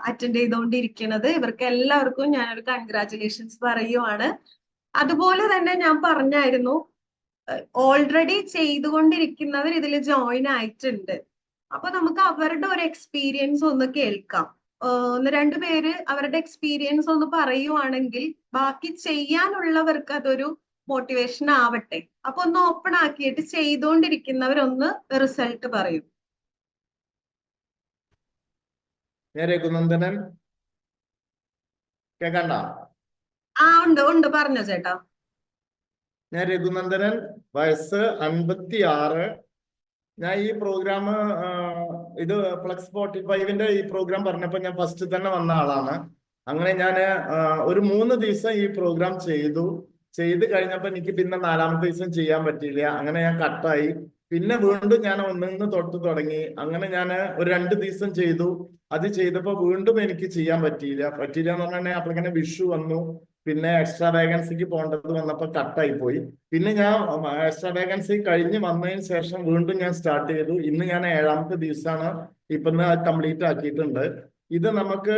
അറ്റൻഡ് ചെയ്തുകൊണ്ടിരിക്കുന്നത്. ഇവർക്ക് എല്ലാവർക്കും ഞാനൊരു കൺഗ്രാറ്റുലേഷൻസ് പറയുവാണ്. അതുപോലെ തന്നെ ഞാൻ പറഞ്ഞായിരുന്നു, ഓൾറെഡി ചെയ്തുകൊണ്ടിരിക്കുന്നവർ ഇതിൽ ജോയിൻ ആയിട്ടുണ്ട്. അപ്പൊ നമുക്ക് അവരുടെ ഒരു എക്സ്പീരിയൻസ് ഒന്ന് കേൾക്കാം. 1-2 പേര് അവരുടെ എക്സ്പീരിയൻസ് ഒന്ന് പറയുവാണെങ്കിൽ ബാക്കി ചെയ്യാനുള്ളവർക്ക് അതൊരു മോട്ടിവേഷൻ ആവട്ടെ. അപ്പൊ ഒന്ന് ഓപ്പൺ ആക്കിയിട്ട് ചെയ്തുകൊണ്ടിരിക്കുന്നവരൊന്ന് റിസൾട്ട് പറയും. രഘുനന്ദനൻ കേക്കണ്ട? ഉണ്ട് പറഞ്ഞോ ചേട്ടാ. ഞാൻ രഘുനന്ദനൻ, വയസ്സ് 56. ഞാൻ ഈ പ്രോഗ്രാം ഇത് ഫ്ലെക്സ് 45-ന്റെ ഈ പ്രോഗ്രാം പറഞ്ഞപ്പോ ഞാൻ ഫസ്റ്റ് തന്നെ വന്ന ആളാണ്. അങ്ങനെ ഞാൻ ഒരു 3 ദിവസം ഈ പ്രോഗ്രാം ചെയ്ത് കഴിഞ്ഞപ്പോ എനിക്ക് പിന്നെ 4-മത്തെ ദിവസം ചെയ്യാൻ പറ്റിയില്ല. അങ്ങനെ ഞാൻ കട്ടായി. പിന്നെ വീണ്ടും ഞാൻ 1 തൊട്ട് തുടങ്ങി. അങ്ങനെ ഞാൻ ഒരു 2 ദിവസം ചെയ്തു. അത് ചെയ്തപ്പോ വീണ്ടും എനിക്ക് ചെയ്യാൻ പറ്റിയില്ല എന്ന് പറഞ്ഞാൽ അപ്പോഴേക്കും വിഷു വന്നു. പിന്നെ എക്സ്ട്രാ വേക്കൻസിക്ക് പോകേണ്ടത് വന്നപ്പോ കട്ടായി പോയി. പിന്നെ ഞാൻ എക്സ്ട്രാ വേക്കൻസി കഴിഞ്ഞ് വന്നതിന് ശേഷം വീണ്ടും ഞാൻ സ്റ്റാർട്ട് ചെയ്തു. ഇന്ന് ഞാൻ 7-മത്തെ ദിവസമാണ്. ഇപ്പൊ കംപ്ലീറ്റ് ആക്കിയിട്ടുണ്ട്. ഇത് നമുക്ക്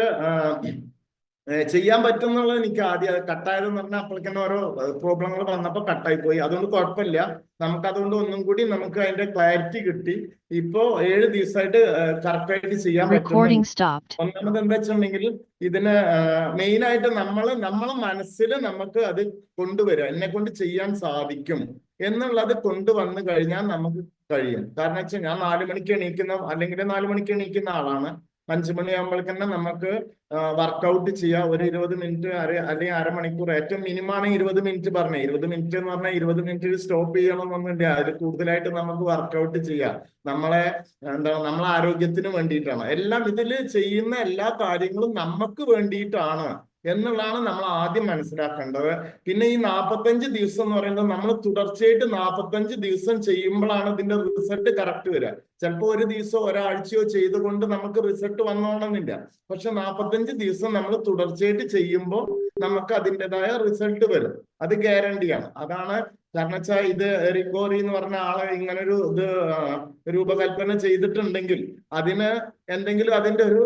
ചെയ്യാൻ പറ്റുന്നുള്ളത് എനിക്ക് ആദ്യം കട്ടായതെന്ന് പറഞ്ഞാൽ അപ്പോഴേക്കും ഓരോ പ്രോബ്ലങ്ങൾ വന്നപ്പോ കട്ടായി പോയി. അതുകൊണ്ട് കുഴപ്പമില്ല. നമുക്ക് അതുകൊണ്ട് ഒന്നും കൂടി നമുക്ക് അതിന്റെ ക്ലാരിറ്റി കിട്ടി. ഇപ്പോ 7 ദിവസമായിട്ട് കറക്റ്റ് ആയിട്ട് ചെയ്യാൻ പറ്റും. ഒന്നാമത് എന്താ വെച്ചിട്ടുണ്ടെങ്കിൽ ഇതിന് മെയിൻ ആയിട്ട് നമ്മളെ മനസ്സിൽ നമുക്ക് അത് കൊണ്ടുവരിക, എന്നെ കൊണ്ട് ചെയ്യാൻ സാധിക്കും എന്നുള്ളത് കൊണ്ടുവന്നു കഴിഞ്ഞാൽ നമുക്ക് കഴിയും. കാരണം വെച്ചാൽ ഞാൻ 4 മണിക്ക് എണീക്കുന്ന അല്ലെങ്കിൽ 4 മണിക്ക് എണീക്കുന്ന ആളാണ്. 5 മണിയാകുമ്പോഴേക്ക് തന്നെ നമുക്ക് വർക്കൗട്ട് ചെയ്യാം. ഒരു 20 മിനിറ്റ് അല്ലെങ്കിൽ അരമണിക്കൂർ, ഏറ്റവും മിനിമമാണ് 20 മിനിറ്റ് പറഞ്ഞത്. 20 മിനിറ്റ് എന്ന് പറഞ്ഞാൽ 20 മിനിറ്റ് സ്റ്റോപ്പ് ചെയ്യണമെന്നുണ്ട്. അതിൽ കൂടുതലായിട്ട് നമുക്ക് വർക്കൗട്ട് ചെയ്യാം. നമ്മളെ ആരോഗ്യത്തിന് വേണ്ടിയിട്ടാണ്. എല്ലാം ഇതിൽ ചെയ്യുന്ന എല്ലാ കാര്യങ്ങളും നമുക്ക് വേണ്ടിയിട്ടാണ് എന്നുള്ളതാണ് നമ്മൾ ആദ്യം മനസ്സിലാക്കേണ്ടത്. പിന്നെ ഈ 45 ദിവസം എന്ന് പറയുന്നത് നമ്മൾ തുടർച്ചയായിട്ട് 45 ദിവസം ചെയ്യുമ്പോഴാണ് ഇതിന്റെ റിസൾട്ട് കറക്റ്റ് വരിക. ചിലപ്പോൾ ഒരു ദിവസം ഒരാഴ്ചയോ ചെയ്തുകൊണ്ട് നമുക്ക് റിസൾട്ട് വന്നോണമെന്നില്ല. പക്ഷെ 45 ദിവസം നമ്മൾ തുടർച്ചയായിട്ട് ചെയ്യുമ്പോൾ നമുക്ക് അതിൻ്റെതായ റിസൾട്ട് വരും. അത് ഗ്യാരണ്ടിയാണ്. അതാണ് കാരണം വെച്ചാൽ ഇത് റിക്കോറി എന്ന് പറഞ്ഞ ആളെ ഇങ്ങനൊരു ഇത് രൂപകൽപ്പന ചെയ്തിട്ടുണ്ടെങ്കിൽ അതിന് എന്തെങ്കിലും അതിന്റെ ഒരു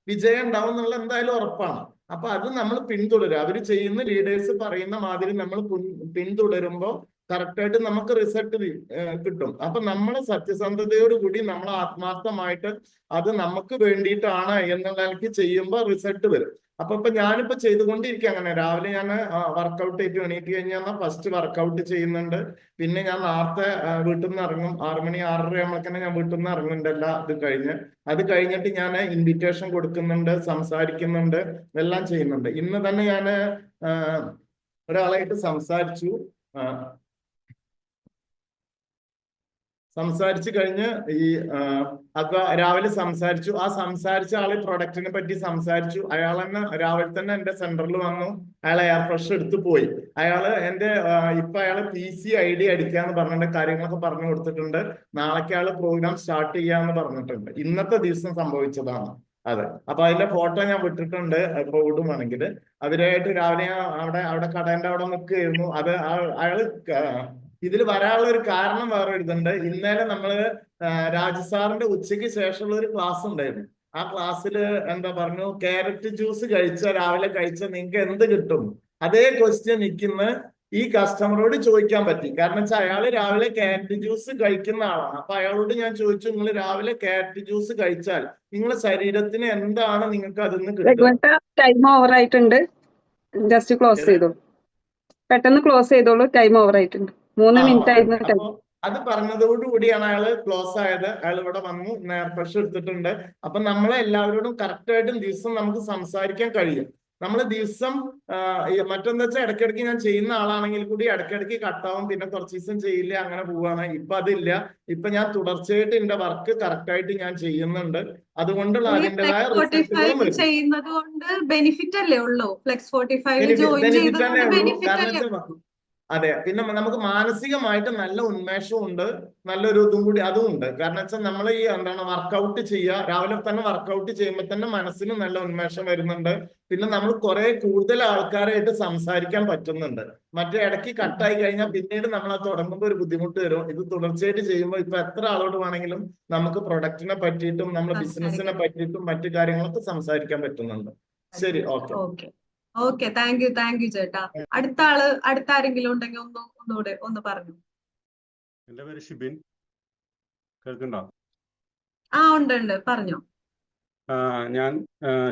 വിജയം ഉണ്ടാവും എന്നുള്ള എന്തായാലും ഉറപ്പാണ്. അപ്പൊ അത് നമ്മൾ പിന്തുടരുക. അവര് ചെയ്യുന്ന ലീഡേഴ്സ് പറയുന്ന മാതിരി നമ്മൾ പിന്തുടരുമ്പോൾ കറക്റ്റായിട്ട് നമുക്ക് റിസൾട്ട് കിട്ടും. അപ്പൊ നമ്മൾ സത്യസന്ധതയോടുകൂടി നമ്മൾ ആത്മാർത്ഥമായിട്ട് അത് നമുക്ക് വേണ്ടിയിട്ടാണ് എന്നുള്ള എനിക്ക് ചെയ്യുമ്പോൾ റിസൾട്ട് വരും. അപ്പൊ ഞാനിപ്പോ ചെയ്തുകൊണ്ടിരിക്കുക. അങ്ങനെ രാവിലെ ഞാൻ വർക്കൗട്ട് ആയിട്ട് എണീറ്റ് കഴിഞ്ഞാൽ ഫസ്റ്റ് വർക്കൗട്ട് ചെയ്യുന്നുണ്ട്. പിന്നെ ഞാൻ നേരത്തെ വീട്ടിൽ നിന്ന് ഇറങ്ങും. 6 മണി 6:30 ആകുമ്പോഴേക്കും ഞാൻ വീട്ടിൽ നിന്ന് ഇറങ്ങുന്നുണ്ട്. അത് കഴിഞ്ഞിട്ട് ഞാൻ ഇൻവിറ്റേഷൻ കൊടുക്കുന്നുണ്ട്, സംസാരിക്കുന്നുണ്ട്, എല്ലാം ചെയ്യുന്നുണ്ട്. ഇന്ന് തന്നെ ഞാൻ ഒരാളായിട്ട് സംസാരിച്ചു കഴിഞ്ഞ് രാവിലെ സംസാരിച്ചു. ആ സംസാരിച്ച ആള് പ്രൊഡക്റ്റിനെ പറ്റി സംസാരിച്ചു. അയാൾ തന്നെ രാവിലെ തന്നെ എന്റെ സെന്ററിൽ വന്നു. അയാൾ എയർ ഫ്രഷ് എടുത്തു പോയി. അയാള് ഇപ്പൊ അയാള് PC ID അടിക്കാന്ന് പറഞ്ഞിട്ട് കാര്യങ്ങളൊക്കെ പറഞ്ഞു കൊടുത്തിട്ടുണ്ട്. നാളേക്ക് അയാള് പ്രോഗ്രാം സ്റ്റാർട്ട് ചെയ്യാന്ന് പറഞ്ഞിട്ടുണ്ട്. ഇന്നത്തെ ദിവസം സംഭവിച്ചതാണ് അത്. അപ്പൊ അതിന്റെ ഫോട്ടോ ഞാൻ വിട്ടിട്ടുണ്ട്. ഇപ്പൊ ഇടുവാണെങ്കിൽ അവരായിട്ട് രാവിലെ അവിടെ കടേന്റെ അവിടെ നിൽക്കുകയായിരുന്നു. അത് അയാള് ഇതിൽ വരാനുള്ള ഒരു കാരണം വേറെ ഇതുണ്ട്. ഇന്നലെ നമ്മള് രാജസാറിന്റെ ഉച്ചയ്ക്ക് ശേഷമുള്ള ഒരു ക്ലാസ് ഉണ്ടായിരുന്നു. ആ ക്ലാസ്സിൽ പറഞ്ഞു, ക്യാരറ്റ് ജ്യൂസ് രാവിലെ കഴിച്ച നിങ്ങൾക്ക് എന്ത് കിട്ടും? അതേ ക്വസ്റ്റ്യൻ നിൽക്കുന്ന ഈ കസ്റ്റമറോട് ചോദിക്കാൻ പറ്റി. കാരണം വെച്ചാൽ അയാൾ രാവിലെ ക്യാരറ്റ് ജ്യൂസ് കഴിക്കുന്ന ആളാണ്. അപ്പൊ അയാളോട് ഞാൻ ചോദിച്ചു, നിങ്ങൾ രാവിലെ ക്യാരറ്റ് ജ്യൂസ് കഴിച്ചാൽ നിങ്ങളുടെ ശരീരത്തിന് എന്താണ് നിങ്ങൾക്ക് അതിൽ നിന്ന് കിട്ടുക? രഘുവേട്ട ടൈം ഓവർ ആയിട്ടുണ്ട്, ജസ്റ്റ് ക്ലോസ് ചെയ്തോളൂ, പെട്ടെന്ന് ക്ലോസ് ചെയ്തോളൂ, ടൈം ഓവർ ആയിട്ടുണ്ട്. 3 മിനിറ്റ് ആയിരുന്നു ടൈം. അപ്പൊ അത് പറഞ്ഞതോടുകൂടിയാണ് അയാള് ക്ലോസ് ആയത്. അയാൾ ഇവിടെ വന്നു നേർപ്പക്ഷ എടുത്തിട്ടുണ്ട്. അപ്പൊ നമ്മളെ എല്ലാവരോടും കറക്റ്റ് ആയിട്ടും ദിവസം നമുക്ക് സംസാരിക്കാൻ കഴിയും. നമ്മൾ ദിവസം മറ്റെന്താ വെച്ചാൽ ഇടയ്ക്കിടയ്ക്ക് ഞാൻ ചെയ്യുന്ന ആളാണെങ്കിൽ കൂടി ഇടയ്ക്കിടയ്ക്ക് കട്ടാവും, പിന്നെ കുറച്ച് ദിവസം ചെയ്യില്ല, അങ്ങനെ പോവാണ്. ഇപ്പൊ അതില്ല. ഇപ്പൊ ഞാൻ തുടർച്ചയായിട്ട് എന്റെ വർക്ക് കറക്റ്റ് ആയിട്ട് ഞാൻ ചെയ്യുന്നുണ്ട്. അതുകൊണ്ടുള്ള അതിൻ്റെതായ റിസൾട്ടുകളും വരും. ചെയ്യുന്നത് കൊണ്ട് ബെനിഫിറ്റ് അല്ലേ ഉള്ളൂ? ഫ്ലെക്സ് 45 ജോയിൻ ബെനിഫിറ്റ് തന്നെ ചെയ്തതുകൊണ്ട് ഉള്ളൂ. ബെനിഫിറ്റ് കാരണം അല്ലേ? വെച്ചാൽ അതെ, പിന്നെ നമുക്ക് മാനസികമായിട്ട് നല്ല ഉന്മേഷവും ഉണ്ട്, നല്ലൊരു ഇതും കൂടി അതും ഉണ്ട്. കാരണം വെച്ചാൽ നമ്മൾ ഈ എന്താണ് വർക്കൗട്ട് ചെയ്യുക, രാവിലെ തന്നെ വർക്കൗട്ട് ചെയ്യുമ്പോൾ തന്നെ മനസ്സിന് നല്ല ഉന്മേഷം വരുന്നുണ്ട്. പിന്നെ നമ്മൾ കുറെ കൂടുതൽ ആൾക്കാരായിട്ട് സംസാരിക്കാൻ പറ്റുന്നുണ്ട്. മറ്റേ ഇടയ്ക്ക് കട്ടായി കഴിഞ്ഞാൽ പിന്നീട് നമ്മൾ അത് തുടങ്ങുമ്പോൾ ഒരു ബുദ്ധിമുട്ട് വരും. ഇത് തുടർച്ചയായിട്ട് ചെയ്യുമ്പോൾ ഇപ്പൊ എത്ര ആളോട് വേണമെങ്കിലും നമുക്ക് പ്രൊഡക്റ്റിനെ പറ്റിയിട്ടും നമ്മുടെ ബിസിനസിനെ പറ്റിയിട്ടും മറ്റു കാര്യങ്ങളൊക്കെ സംസാരിക്കാൻ പറ്റുന്നുണ്ട്. ശരി, ഓക്കെ. ഓക്കെ, താങ്ക് യു ചേട്ടാ. അടുത്ത ആരെങ്കിലും ഉണ്ടെങ്കിൽ ഒന്നുകൂടെ പറഞ്ഞു. എന്റെ പേര് ഷിബിൻ, കേൾക്കണ്ടോ? ഉണ്ട്, പറഞ്ഞോ. ഞാൻ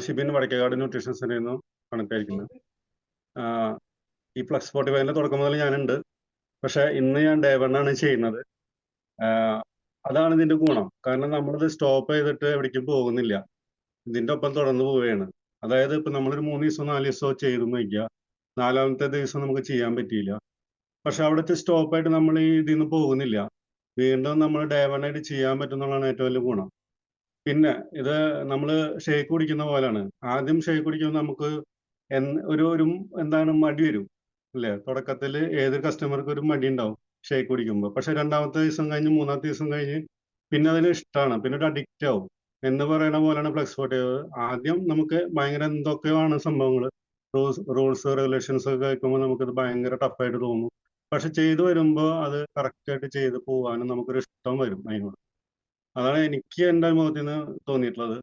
ഷിബിൻ വടക്കേകാട് ന്യൂട്രീഷൻ സെന്ററിൽ നിന്ന് കണക്ട് ആയിരിക്കുന്നത്. ഈ ഫ്ലെക്സ് 45 തുടക്കം മുതൽ ഞാനുണ്ട്. പക്ഷെ ഇന്ന് ഞാൻ ഡേ 1 ആണ് ചെയ്യുന്നത്. അതാണ് ഇതിന്റെ ഗുണം. കാരണം നമ്മളിത് സ്റ്റോപ്പ് ചെയ്തിട്ട് എവിടേക്കും പോകുന്നില്ല, ഇതിന്റെ ഒപ്പം തുടർന്ന് പോവുകയാണ്. അതായത് ഇപ്പൊ നമ്മളൊരു 3 ദിവസമോ 4 ദിവസമോ ചെയ്തു വയ്ക്കുക, 4ാമത്തെ ദിവസം നമുക്ക് ചെയ്യാൻ പറ്റിയില്ല. പക്ഷെ അവിടുത്തെ സ്റ്റോപ്പായിട്ട് നമ്മൾ ഇതിൽ നിന്ന് പോകുന്നില്ല, വീണ്ടും നമ്മൾ ഡേ 1 ആയിട്ട് ചെയ്യാൻ പറ്റുന്നതാണ് ഏറ്റവും വലിയ ഗുണം. പിന്നെ ഇത് നമ്മൾ ഷേക്ക് കുടിക്കുന്ന പോലെയാണ്. ആദ്യം ഷേക്ക് കുടിക്കുമ്പോൾ നമുക്ക് ഒരു എന്താണ് മടി വരും അല്ലേ? തുടക്കത്തിൽ ഏതൊരു കസ്റ്റമർക്ക് ഒരു മടി ഉണ്ടാവും ഷേക്ക് കുടിക്കുമ്പോൾ. പക്ഷെ 2ാമത്തെ ദിവസം കഴിഞ്ഞ് 3ാമത്തെ ദിവസം കഴിഞ്ഞ് പിന്നെ അതിന് ഇഷ്ടമാണ്, പിന്നെ ഒരു അഡിക്റ്റ് ആവും എന്ന് പറയുന്ന പോലെയാണ് ഫ്ലെക്സ് 45. ആദ്യം നമുക്ക് ഭയങ്കര എന്തൊക്കെയാണ് സംഭവങ്ങൾ, റൂൾസ് റെഗുലേഷൻസ് ഒക്കെ കേൾക്കുമ്പോൾ നമുക്കത് ഭയങ്കര ടഫായിട്ട് തോന്നും. പക്ഷെ ചെയ്തു വരുമ്പോൾ അത് കറക്റ്റായിട്ട് ചെയ്ത് പോകാനും നമുക്കൊരു ഇഷ്ടം വരും അതിനോട്. അതാണ് എനിക്ക് എൻ്റെ അനുഭവത്തിൽ നിന്ന് തോന്നിയിട്ടുള്ളത്.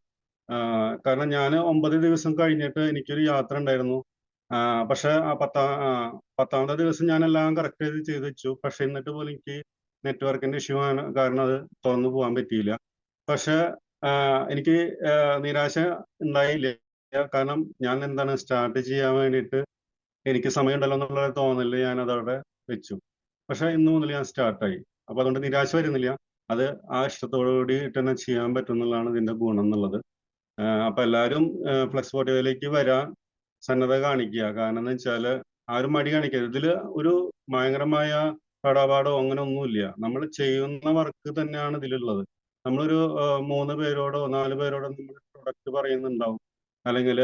കാരണം ഞാൻ 9 ദിവസം കഴിഞ്ഞിട്ട് എനിക്കൊരു യാത്ര ഉണ്ടായിരുന്നു. പക്ഷെ ആ 10ാമത്തെ ദിവസം ഞാനെല്ലാം കറക്റ്റ് ചെയ്ത് വെച്ചു. പക്ഷെ എന്നിട്ട് പോലും എനിക്ക് നെറ്റ്വർക്കിന്റെ ഇഷ്യൂ ആണ് കാരണം അത് തുറന്നു പോകാൻ പറ്റിയില്ല. പക്ഷെ എനിക്ക് നിരാശ ഉണ്ടായില്ല. കാരണം ഞാൻ എന്താണ് സ്റ്റാർട്ട് ചെയ്യാൻ വേണ്ടിയിട്ട് എനിക്ക് സമയമുണ്ടല്ലോ എന്നുള്ള തോന്നല് ഞാൻ അതവിടെ വെച്ചു. പക്ഷെ ഇന്ന് മുതൽ ഞാൻ സ്റ്റാർട്ടായി. അപ്പൊ അതുകൊണ്ട് നിരാശ വരുന്നില്ല. അത് ആ ഇഷ്ടത്തോടുകൂടി തന്നെ ചെയ്യാൻ പറ്റുന്നതാണ് ഇതിന്റെ ഗുണം എന്നുള്ളത്. അപ്പൊ എല്ലാവരും ഫ്ലെക്സ് 45ലേക്ക് വരാൻ സന്നദ്ധ കാണിക്കുക. കാരണം എന്ന് വെച്ചാൽ ആരും മടി കാണിക്കരുത്. ഇതില് ഒരു ഭയങ്കരമായ പടാപാടോ അങ്ങനെ ഒന്നുമില്ല. നമ്മൾ ചെയ്യുന്ന വർക്ക് തന്നെയാണ് ഇതിലുള്ളത്. നമ്മളൊരു 3 പേരോടോ 4 പേരോടോ നമ്മൾ പ്രൊഡക്റ്റ് പറയുന്നുണ്ടാവും, അല്ലെങ്കിൽ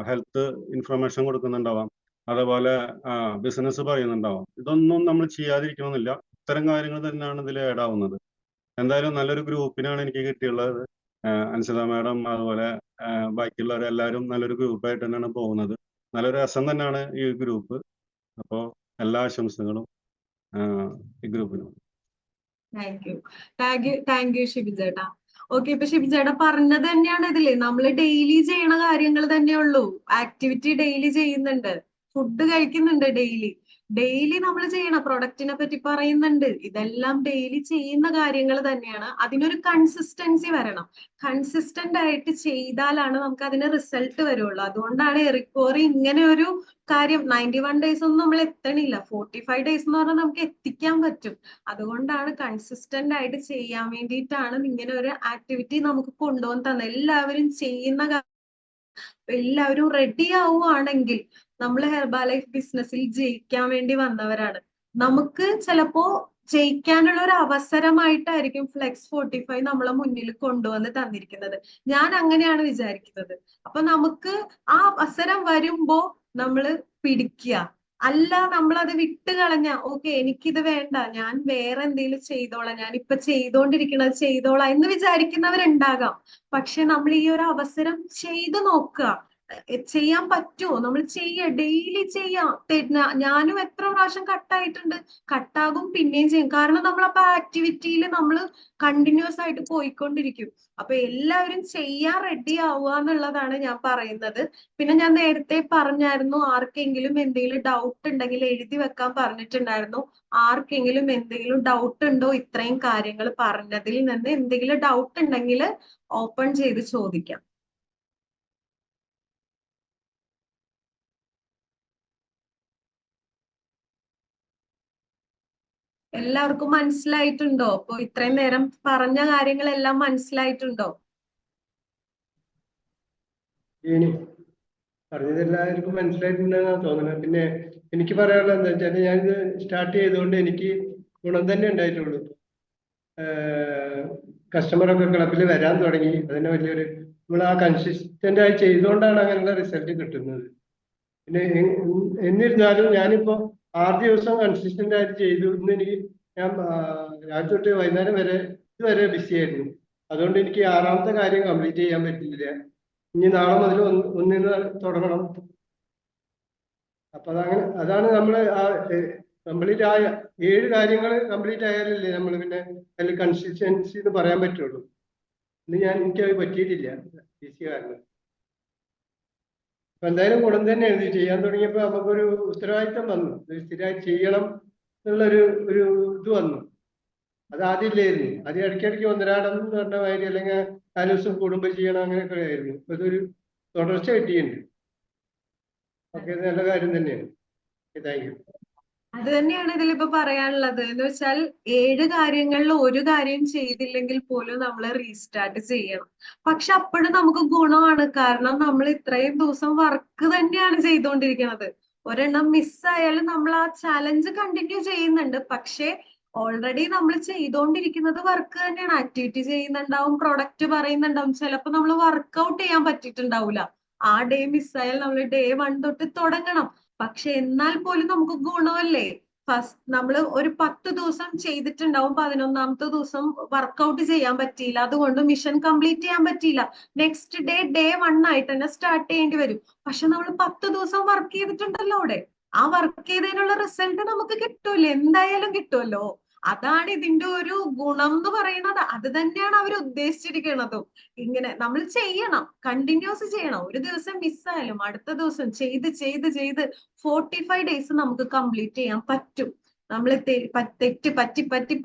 ഹെൽത്ത് ഇൻഫർമേഷൻ കൊടുക്കുന്നുണ്ടാവാം, അതേപോലെ ബിസിനസ് പറയുന്നുണ്ടാവാം. ഇതൊന്നും നമ്മൾ ചെയ്യാതിരിക്കണമെന്നില്ല. ഇത്തരം കാര്യങ്ങൾ തന്നെയാണ് ഇതിൽ ആഡ് ആവുന്നത്. എന്തായാലും നല്ലൊരു ഗ്രൂപ്പിനാണ് എനിക്ക് കിട്ടിയുള്ളത്. അൻസിത മാഡം അതുപോലെ ബാക്കിയുള്ളവരെല്ലാവരും നല്ലൊരു ഗ്രൂപ്പായിട്ട് തന്നെയാണ് പോകുന്നത്. നല്ലൊരു രസം തന്നെയാണ് ഈ ഗ്രൂപ്പ്. അപ്പോൾ എല്ലാ ആശംസകളും ഈ ഗ്രൂപ്പിനും. താങ്ക് യു ഷിബിൻ ചേട്ടാ. ഓക്കെ, ഇപ്പൊ ഷിബിൻ ചേട്ടാ പറഞ്ഞത് തന്നെയാണ് ഇതില്. നമ്മൾ ഡെയിലി ചെയ്യണ കാര്യങ്ങൾ തന്നെയുള്ളൂ. ആക്ടിവിറ്റി ഡെയിലി ചെയ്യുന്നുണ്ട്, ഫുഡ് കഴിക്കുന്നുണ്ട് ഡെയിലി നമ്മൾ ചെയ്യണ പ്രൊഡക്റ്റിനെ പറ്റി പറയുന്നുണ്ട്. ഇതെല്ലാം ഡെയിലി ചെയ്യുന്ന കാര്യങ്ങൾ തന്നെയാണ്. അതിനൊരു കൺസിസ്റ്റൻസി വരണം. കൺസിസ്റ്റന്റ് ആയിട്ട് ചെയ്താലാണ് നമുക്ക് അതിന് റിസൾട്ട് വരുള്ളൂ. അതുകൊണ്ടാണ് എറിക്കോറി ഇങ്ങനെ ഒരു കാര്യം 91 ഡേയ്സ് ഒന്നും നമ്മൾ എത്തണില്ല. 45 ഡേയ്സ് എന്ന് പറഞ്ഞാൽ നമുക്ക് എത്തിക്കാൻ പറ്റും. അതുകൊണ്ടാണ് കൺസിസ്റ്റന്റ് ആയിട്ട് ചെയ്യാൻ വേണ്ടിയിട്ടാണ് ഇങ്ങനെ ഒരു ആക്ടിവിറ്റി നമുക്ക് കൊണ്ടുവന്ന് തന്നെ എല്ലാവരും ചെയ്യുന്ന. എല്ലാവരും റെഡി ആവുകയാണെങ്കിൽ നമ്മൾ ഹെർബാലൈഫ് ബിസിനസ്സിൽ ജയിക്കാൻ വേണ്ടി വന്നവരാണ്. നമുക്ക് ചിലപ്പോ ജയിക്കാനുള്ള ഒരു അവസരമായിട്ടായിരിക്കും ഫ്ലെക്സ് 45 നമ്മളെ മുന്നിൽ കൊണ്ടുവന്ന് തന്നിരിക്കുന്നത്. ഞാൻ അങ്ങനെയാണ് വിചാരിക്കുന്നത്. അപ്പൊ നമുക്ക് ആ അവസരം വരുമ്പോ നമ്മൾ പിടിക്കുക. അല്ല നമ്മളത് വിട്ട് കളഞ്ഞ ഓക്കെ എനിക്കിത് വേണ്ട, ഞാൻ വേറെ എന്തെങ്കിലും ചെയ്തോളാം, ഞാൻ ഇപ്പൊ ചെയ്തോണ്ടിരിക്കണത് ചെയ്തോളാം എന്ന് വിചാരിക്കുന്നവരുണ്ടാകാം. പക്ഷെ നമ്മൾ ഈ ഒരു അവസരം ചെയ്തു നോക്കുക. ചെയ്യാൻ പറ്റുമോ? നമ്മൾ ഡെയിലി ചെയ്യാം. ഞാനും എത്ര പ്രാവശ്യം കട്ടായിട്ടുണ്ട്, കട്ടാകും, പിന്നെയും ചെയ്യും. കാരണം നമ്മളപ്പോ ആക്ടിവിറ്റിയിൽ നമ്മൾ കണ്ടിന്യൂസ് ആയിട്ട് പോയിക്കൊണ്ടിരിക്കും. അപ്പൊ എല്ലാവരും ചെയ്യാൻ റെഡി ആവുക എന്നുള്ളതാണ് ഞാൻ പറയുന്നത്. പിന്നെ ഞാൻ നേരത്തെ പറഞ്ഞായിരുന്നു, ആർക്കെങ്കിലും എന്തെങ്കിലും ഡൗട്ട് ഉണ്ടെങ്കിൽ എഴുതി വെക്കാൻ പറഞ്ഞിട്ടുണ്ടായിരുന്നു. ആർക്കെങ്കിലും എന്തെങ്കിലും ഡൗട്ട് ഉണ്ടോ ഇത്രയും കാര്യങ്ങൾ പറഞ്ഞതിൽ നിന്ന്? എന്തെങ്കിലും ഡൗട്ട് ഉണ്ടെങ്കിൽ ഓപ്പൺ ചെയ്ത് ചോദിക്കാം. എല്ലാവർക്കും മനസ്സിലായിട്ടുണ്ടോ? അപ്പൊ ഇത്രയും നേരം പറഞ്ഞ കാര്യങ്ങളെല്ലാം മനസ്സിലായിട്ടുണ്ടോ? ഇനി പറഞ്ഞത് എല്ലാവർക്കും മനസ്സിലായിട്ടുണ്ടെന്നാണ് തോന്നുന്നത്. പിന്നെ എനിക്ക് പറയാനുള്ളത് എന്താ വെച്ചാൽ, ഞാനിത് സ്റ്റാർട്ട് ചെയ്തുകൊണ്ട് എനിക്ക് ഗുണം തന്നെ ഉണ്ടായിട്ടുള്ളൂ. കസ്റ്റമറൊക്കെ ക്ലബിൽ വരാൻ തുടങ്ങി. അതിനെ വലിയൊരു നമ്മൾ ആ കൺസിസ്റ്റന്റ് ആയി ചെയ്തുകൊണ്ടാണ് അങ്ങനെയുള്ള റിസൾട്ട് കിട്ടുന്നത്. പിന്നെ എന്നിരുന്നാലും ഞാനിപ്പോ 6 ദിവസം കൺസിസ്റ്റന്റ് ആയിട്ട് ചെയ്തു. ഇന്ന് ഞാൻ രാവിലെ തൊട്ട് വൈകുന്നേരം വരെ ഇതുവരെ ബിസി ആയിരുന്നു. അതുകൊണ്ട് എനിക്ക് 6ാമത്തെ കാര്യം കംപ്ലീറ്റ് ചെയ്യാൻ പറ്റിയില്ല. ഇനി നാളെ മുതൽ ഒന്നിന്ന് തുടങ്ങണം. അപ്പൊ അതാണ് നമ്മൾ കംപ്ലീറ്റ് ആയ 7 കാര്യങ്ങൾ കംപ്ലീറ്റ് ആയാലല്ലേ നമ്മൾ പിന്നെ അതിൽ കൺസിസ്റ്റൻസി എന്ന് പറയാൻ പറ്റുള്ളൂ. ഇന്ന് എനിക്കത് പറ്റിയിട്ടില്ല, ബിസി കാരണം. അപ്പൊ എന്തായാലും ഗുണം തന്നെയാണ്. ഇത് ചെയ്യാൻ തുടങ്ങിയപ്പോ നമുക്കൊരു ഉത്തരവാദിത്തം വന്നു. സ്ഥിരമായി ചെയ്യണം എന്നുള്ളൊരു ഇത് വന്നു. അത് ആദ്യം ഇല്ലായിരുന്നു. ആദ്യം ഇടയ്ക്കിടയ്ക്ക് ഒന്നരാടം എന്ന് പറഞ്ഞ മാതിരി, അല്ലെങ്കിൽ 4 ദിവസം കൂടുമ്പോൾ ചെയ്യണം, അങ്ങനെയൊക്കെ ആയിരുന്നു. ഇപ്പൊ ഇതൊരു തുടർച്ച കിട്ടിയിട്ടുണ്ട്. ഓക്കെ, നല്ല കാര്യം തന്നെയാണ്. Thank you. അത് തന്നെയാണ് ഇതിലിപ്പോ പറയാനുള്ളത്. എന്ന് വെച്ചാൽ 7 കാര്യങ്ങളിൽ ഒരു കാര്യം ചെയ്തില്ലെങ്കിൽ പോലും നമ്മൾ റീസ്റ്റാർട്ട് ചെയ്യണം. പക്ഷെ അപ്പോഴും നമുക്ക് ഗുണമാണ്. കാരണം നമ്മൾ ഇത്രയും ദിവസം വർക്ക് തന്നെയാണ് ചെയ്തുകൊണ്ടിരിക്കുന്നത്. ഒരെണ്ണം മിസ്സായാലും നമ്മൾ ആ ചാലഞ്ച് കണ്ടിന്യൂ ചെയ്യുന്നുണ്ട്. പക്ഷെ ഓൾറെഡി നമ്മൾ ചെയ്തുകൊണ്ടിരിക്കുന്നത് വർക്ക് തന്നെയാണ്. ആക്ടിവിറ്റി ചെയ്യുന്നുണ്ടാവും, പ്രൊഡക്റ്റ് പറയുന്നുണ്ടാവും. ചിലപ്പോൾ നമ്മൾ വർക്ക്ഔട്ട് ചെയ്യാൻ പറ്റിയിട്ടുണ്ടാവില്ല. ആ ഡേ മിസ്സായാൽ നമ്മൾ day 1 തൊട്ട് തുടങ്ങണം. പക്ഷെ എന്നാൽ പോലും നമുക്ക് ഗുണമല്ലേ? നമ്മൾ ഒരു 10 ദിവസം ചെയ്തിട്ടുണ്ടാവും, 11ാമത്തെ ദിവസം വർക്ക്ഔട്ട് ചെയ്യാൻ പറ്റിയില്ല, അതുകൊണ്ട് മിഷൻ കംപ്ലീറ്റ് ചെയ്യാൻ പറ്റിയില്ല. നെക്സ്റ്റ് day 1 ആയിട്ട് തന്നെ സ്റ്റാർട്ട് ചെയ്യേണ്ടി വരും. പക്ഷെ നമ്മൾ 10 ദിവസം വർക്ക് ചെയ്തിട്ടുണ്ടല്ലോ അവിടെ. ആ വർക്ക് ചെയ്തതിനുള്ള റിസൾട്ട് നമുക്ക് കിട്ടുമല്ലോ, എന്തായാലും കിട്ടുമല്ലോ. അതാണ് ഇതിന്റെ ഒരു ഗുണം എന്ന് പറയുന്നത്. അത് തന്നെയാണ് അവർ ഉദ്ദേശിച്ചിരിക്കുന്നതും. ഇങ്ങനെ നമ്മൾ ചെയ്യണം, കണ്ടിന്യൂസ് ചെയ്യണം. ഒരു ദിവസം മിസ്സായാലും അടുത്ത ദിവസം ചെയ്ത് 45 ഡേയ്സ് നമുക്ക് കംപ്ലീറ്റ് ചെയ്യാൻ പറ്റും. നമ്മൾ തെറ്റ് പറ്റി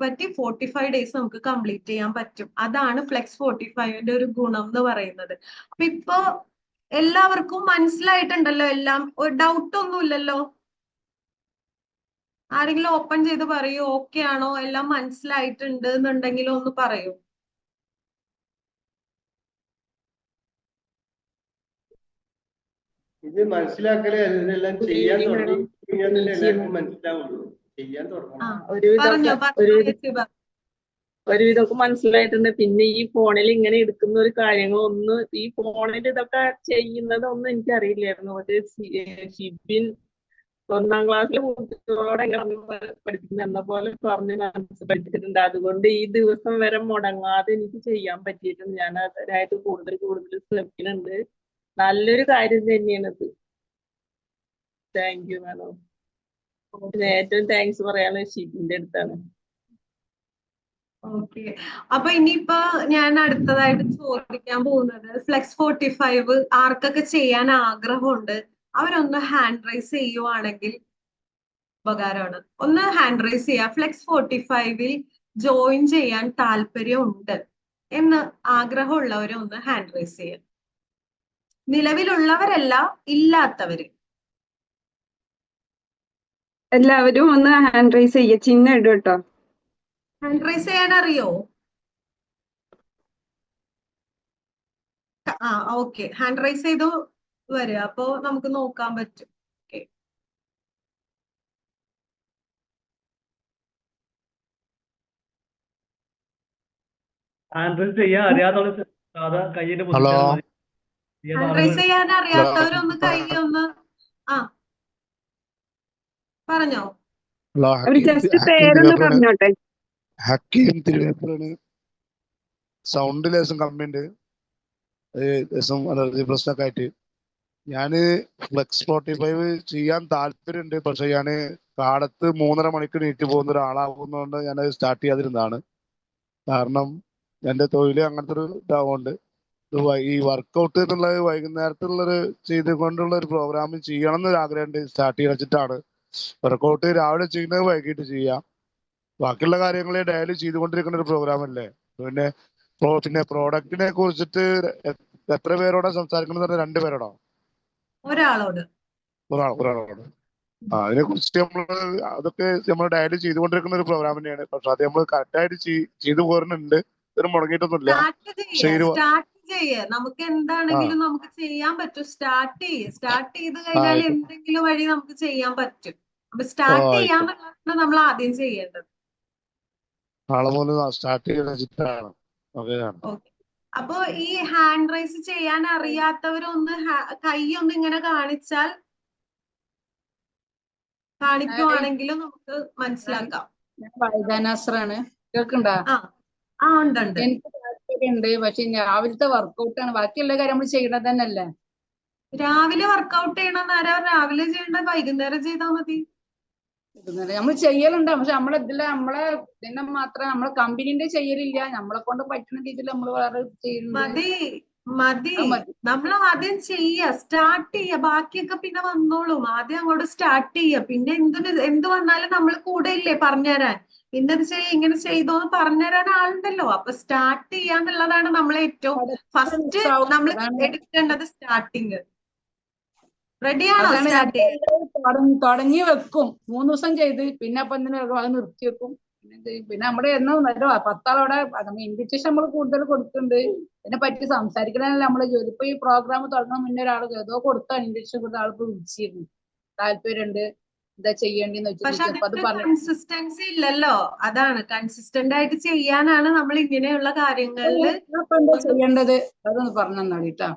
45 ഡേയ്സ് നമുക്ക് കംപ്ലീറ്റ് ചെയ്യാൻ പറ്റും. അതാണ് ഫ്ലെക്സ് 45ന്റെ ഒരു ഗുണം എന്ന് പറയുന്നത്. അപ്പൊ ഇപ്പൊ എല്ലാവർക്കും മനസ്സിലായിട്ടുണ്ടല്ലോ എല്ലാം? ഒരു ഡൗട്ട് ഒന്നും ഇല്ലല്ലോ? ആരെങ്കിലും ഓപ്പൺ ചെയ്ത് പറയൂ, ഓക്കെ ആണോ, എല്ലാം മനസ്സിലായിട്ടുണ്ട് എന്നുണ്ടെങ്കിൽ ഒന്ന് പറയൂ. ഇത് മനസ്സിലാക്കലേ, ഇതെല്ലാം ചെയ്യാൻ തുടങ്ങി കഴിഞ്ഞാൽ എല്ലാവർക്കും മനസ്സിലാവുള്ളൂ. ചെയ്യാൻ തുടങ്ങണം. ഒരുവിധമൊക്കെ മനസ്സിലായിട്ടുണ്ട്. പിന്നെ ഈ ഫോണിൽ ഇങ്ങനെ എടുക്കുന്ന ഒരു കാര്യങ്ങളൊന്നും, ഈ ഫോണിൽ ഇതൊക്കെ ചെയ്യുന്നതൊന്നും എനിക്കറിയില്ലായിരുന്നു. ഒരു ഷിബിൻ 1ാം ക്ലാസ്സിലെ കുട്ടികളോട് എങ്ങനെ പഠിപ്പിക്കുന്ന എന്ന പോലെ പറഞ്ഞ് പഠിപ്പിച്ചിട്ടുണ്ട്. അതുകൊണ്ട് ഈ ദിവസം വരെ മുടങ്ങാതെ എനിക്ക് ചെയ്യാൻ പറ്റിയിട്ടുണ്ട്. ഞാൻ അതിനായിട്ട് കൂടുതൽ ശ്രമിക്കുന്നുണ്ട്. നല്ലൊരു കാര്യം തന്നെയാണിത്. Thank you madam. ഏറ്റവും താങ്ക്സ് പറയാനുള്ളത് ഷിബിന്റെ അടുത്താണ്. ഓക്കെ, അപ്പൊ ഇനിയിപ്പോ ഞാൻ അടുത്തതായിട്ട് ചോദിക്കാൻ പോകുന്നത്, ഫ്ലെക്സ് 45 ആർക്കൊക്കെ ചെയ്യാൻ ആഗ്രഹമുണ്ട് അവരൊന്ന് ഹാൻഡ് റൈസ് ചെയ്യുവാണെങ്കിൽ ഉപകാരമാണ്. ഒന്ന് ഹാൻഡ് റൈസ് ചെയ്യുക. ഫ്ലെക്സ് 45ൽ ജോയിൻ ചെയ്യാൻ താല്പര്യമുണ്ട് എന്ന് ആഗ്രഹമുള്ളവരെ ഒന്ന് ഹാൻഡ് റൈസ് ചെയ്യുക. നിലവിലുള്ളവരല്ല, ഇല്ലാത്തവര്. എല്ലാവരും ഒന്ന് ഹാൻഡ് റൈസ് ചെയ്യുക, ചിഹ്നം ഇടും കേട്ടോ. ഹാൻഡ് റൈസ് ചെയ്യാൻ അറിയോ? ഓക്കെ, ഹാൻഡ് റൈസ് ചെയ്തു വരിക. അപ്പോ നമുക്ക് നോക്കാൻ പറ്റും. ഓക്കെ, ഹാൻഡ് റൈസ് ചെയ്യാൻ അറിയാത്തവര് സാധാ കയ്യിന്റെ ഹാൻഡ് റൈസ് ചെയ്യാൻ അറിയാത്തവരൊന്ന് കൈ ഒന്ന് പറഞ്ഞോ. അവര് ജസ്റ്റ് പേരൊന്ന് പറഞ്ഞോട്ടെ. ഹക്കീം തിരുവേപ്പുറയാണ്. സൗണ്ട് ലേശം കമ്മിയുണ്ട്, ലേശം അലർജി പ്രശ്നമൊക്കെ ആയിട്ട്. ഞാന് ഫ്ലെക്സ് 45 ചെയ്യാൻ താല്പര്യമുണ്ട്. പക്ഷെ ഞാന് കാലത്ത് 3:30 മണിക്ക് നീറ്റ് പോകുന്ന ഒരാളാകുന്നതുകൊണ്ട് ഞാനത് സ്റ്റാർട്ട് ചെയ്യാതിരുന്നതാണ്. കാരണം എന്റെ തൊഴിൽ അങ്ങനത്തെ ഒരു ഇതാവുകൊണ്ട് ഈ വർക്കൗട്ട് എന്നുള്ളത് വൈകുന്നേരത്തുള്ളൊരു ചെയ്തുകൊണ്ടുള്ള ഒരു പ്രോഗ്രാം ചെയ്യണം എന്നൊരു ആഗ്രഹമുണ്ട്. സ്റ്റാർട്ട് ചെയ്ത് വെച്ചിട്ടാണ്. വർക്കൗട്ട് രാവിലെ ചെയ്യുന്നത് വൈകിട്ട് ചെയ്യാം. ബാക്കിയുള്ള കാര്യങ്ങൾ ഡെയിലി ചെയ്തുകൊണ്ടിരിക്കുന്ന ഒരു പ്രോഗ്രാം അല്ലേ. പിന്നെ പ്രോഡക്റ്റിനെ കുറിച്ചിട്ട് എത്ര പേരോടാ സംസാരിക്കുന്നത്? 2 പേരോടോ? ഒരാളോട്. ഒരാളോട്. അതിനെ കുറിച്ച് അതൊക്കെ നമ്മൾ ഡയറി ചെയ്തുകൊണ്ടിരിക്കുന്ന ഒരു പ്രോഗ്രാം തന്നെയാണ്. പക്ഷെ അത് നമ്മൾ കറക്റ്റായിട്ട് ചെയ്തു പോരുന്നുണ്ട്. ഇതിന് മുടങ്ങിയിട്ടൊന്നുമില്ല. സ്റ്റാർട്ട് ചെയ്യേ, നമുക്ക് എന്താണെങ്കിലും നമുക്ക് ചെയ്യാൻ പറ്റും. സ്റ്റാർട്ട് ചെയ്ത് കഴിഞ്ഞാൽ എന്തെങ്കിലും വഴി നമുക്ക് ചെയ്യാൻ പറ്റും. അപ്പൊ സ്റ്റാർട്ട് ചെയ്യാന്നുള്ളതാണ് നമ്മൾ ആദ്യം ചെയ്യേണ്ടത്. നാളെ മുതൽ സ്റ്റാർട്ട് ചെയ്ത് വെച്ചിട്ടാണ്. അപ്പൊ ഈ ഹാൻഡ് റൈസ് ചെയ്യാൻ അറിയാത്തവരൊന്ന് കൈ ഒന്ന് ഇങ്ങനെ കാണിക്കുവാണെങ്കിലും നമുക്ക് മനസ്സിലാക്കാം. ഞാൻ വൈദാനാസ്രാണ്. കേൾക്കണ്ടാ? ഉണ്ട്. എനിക്ക് താല്പര്യമുണ്ട്. പക്ഷെ രാവിലത്തെ വർക്കൗട്ടാണ്. ബാക്കിയുള്ള കാര്യം നമ്മൾ ചെയ്യണത് തന്നെയല്ലേ. രാവിലെ വർക്കൗട്ട് ചെയ്യണ നേരം രാവിലെ ചെയ്യേണ്ട, വൈകുന്നേരം ചെയ്താൽ മതി. നമ്മൾ ചെയ്യലുണ്ട്. പക്ഷെ ഇതിനെ മാത്രം നമ്മളെ കമ്പനീന്റെ ചെയ്യലില്ല. നമ്മളെ കൊണ്ട് പറ്റുന്ന രീതിയിൽ നമ്മൾ വേറെ ചെയ്യുന്നുണ്ട്. മതി. നമ്മൾ ആദ്യം സ്റ്റാർട്ട് ചെയ്യ. ബാക്കിയൊക്കെ പിന്നെ വന്നോളും. ആദ്യം അങ്ങോട്ട് സ്റ്റാർട്ട് ചെയ്യ. പിന്നെ എന്ത് വന്നാലും നമ്മൾ കൂടെ ഇല്ലേ പറഞ്ഞുതരാൻ. ഇന്നത് ഇങ്ങനെ ചെയ്തോന്ന് പറഞ്ഞുതരാൻ ആളുണ്ടല്ലോ. അപ്പൊ സ്റ്റാർട്ട് ചെയ്യാന്നുള്ളതാണ് നമ്മൾ ഏറ്റവും ഫസ്റ്റ് നമ്മൾ എടുക്കേണ്ടത്. സ്റ്റാർട്ടിങ് റെഡിയാണോ? തുടങ്ങി വെക്കും. 3 ദിവസം ചെയ്ത് പിന്നെ അപ്പൊ അത് നിർത്തി വെക്കും. പിന്നെ നമ്മുടെ 10 ആളോടെ ഇൻവിറ്റേഷൻ നമ്മൾ കൂടുതൽ കൊടുക്കുന്നുണ്ട്. ഇതിനെ പറ്റി സംസാരിക്കണല്ലേ നമ്മള് ജോലി. ഇപ്പൊ ഈ പ്രോഗ്രാം തുടങ്ങാൻ മുന്നേ ഒരാൾ ഏതോ കൊടുത്ത ഇൻവിറ്റേഷൻ കൊടുത്ത ആൾക്ക് വിളിച്ചിരുന്നു. താല്പര്യമുണ്ട്, എന്താ ചെയ്യേണ്ടെന്ന് വെച്ചിട്ട്. കൺസിസ്റ്റൻസി ഇല്ലല്ലോ. അതാണ്, കൺസിസ്റ്റന്റ് ആയിട്ട് ചെയ്യാനാണ് നമ്മൾ ഇങ്ങനെയുള്ള കാര്യങ്ങളിൽ ചെയ്യേണ്ടത്. അതൊന്ന് പറഞ്ഞു തന്നാളിട്ടാ.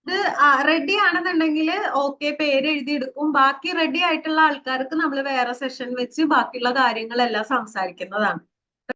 ഇത് റെഡി ആണെന്നുണ്ടെങ്കിൽ ഓക്കെ, പേര് എഴുതിയെടുക്കും. ബാക്കി റെഡി ആയിട്ടുള്ള ആൾക്കാർക്ക് നമ്മൾ വേറെ സെഷൻ വെച്ച് ബാക്കിയുള്ള കാര്യങ്ങളെല്ലാം സംസാരിക്കുന്നതാണ്.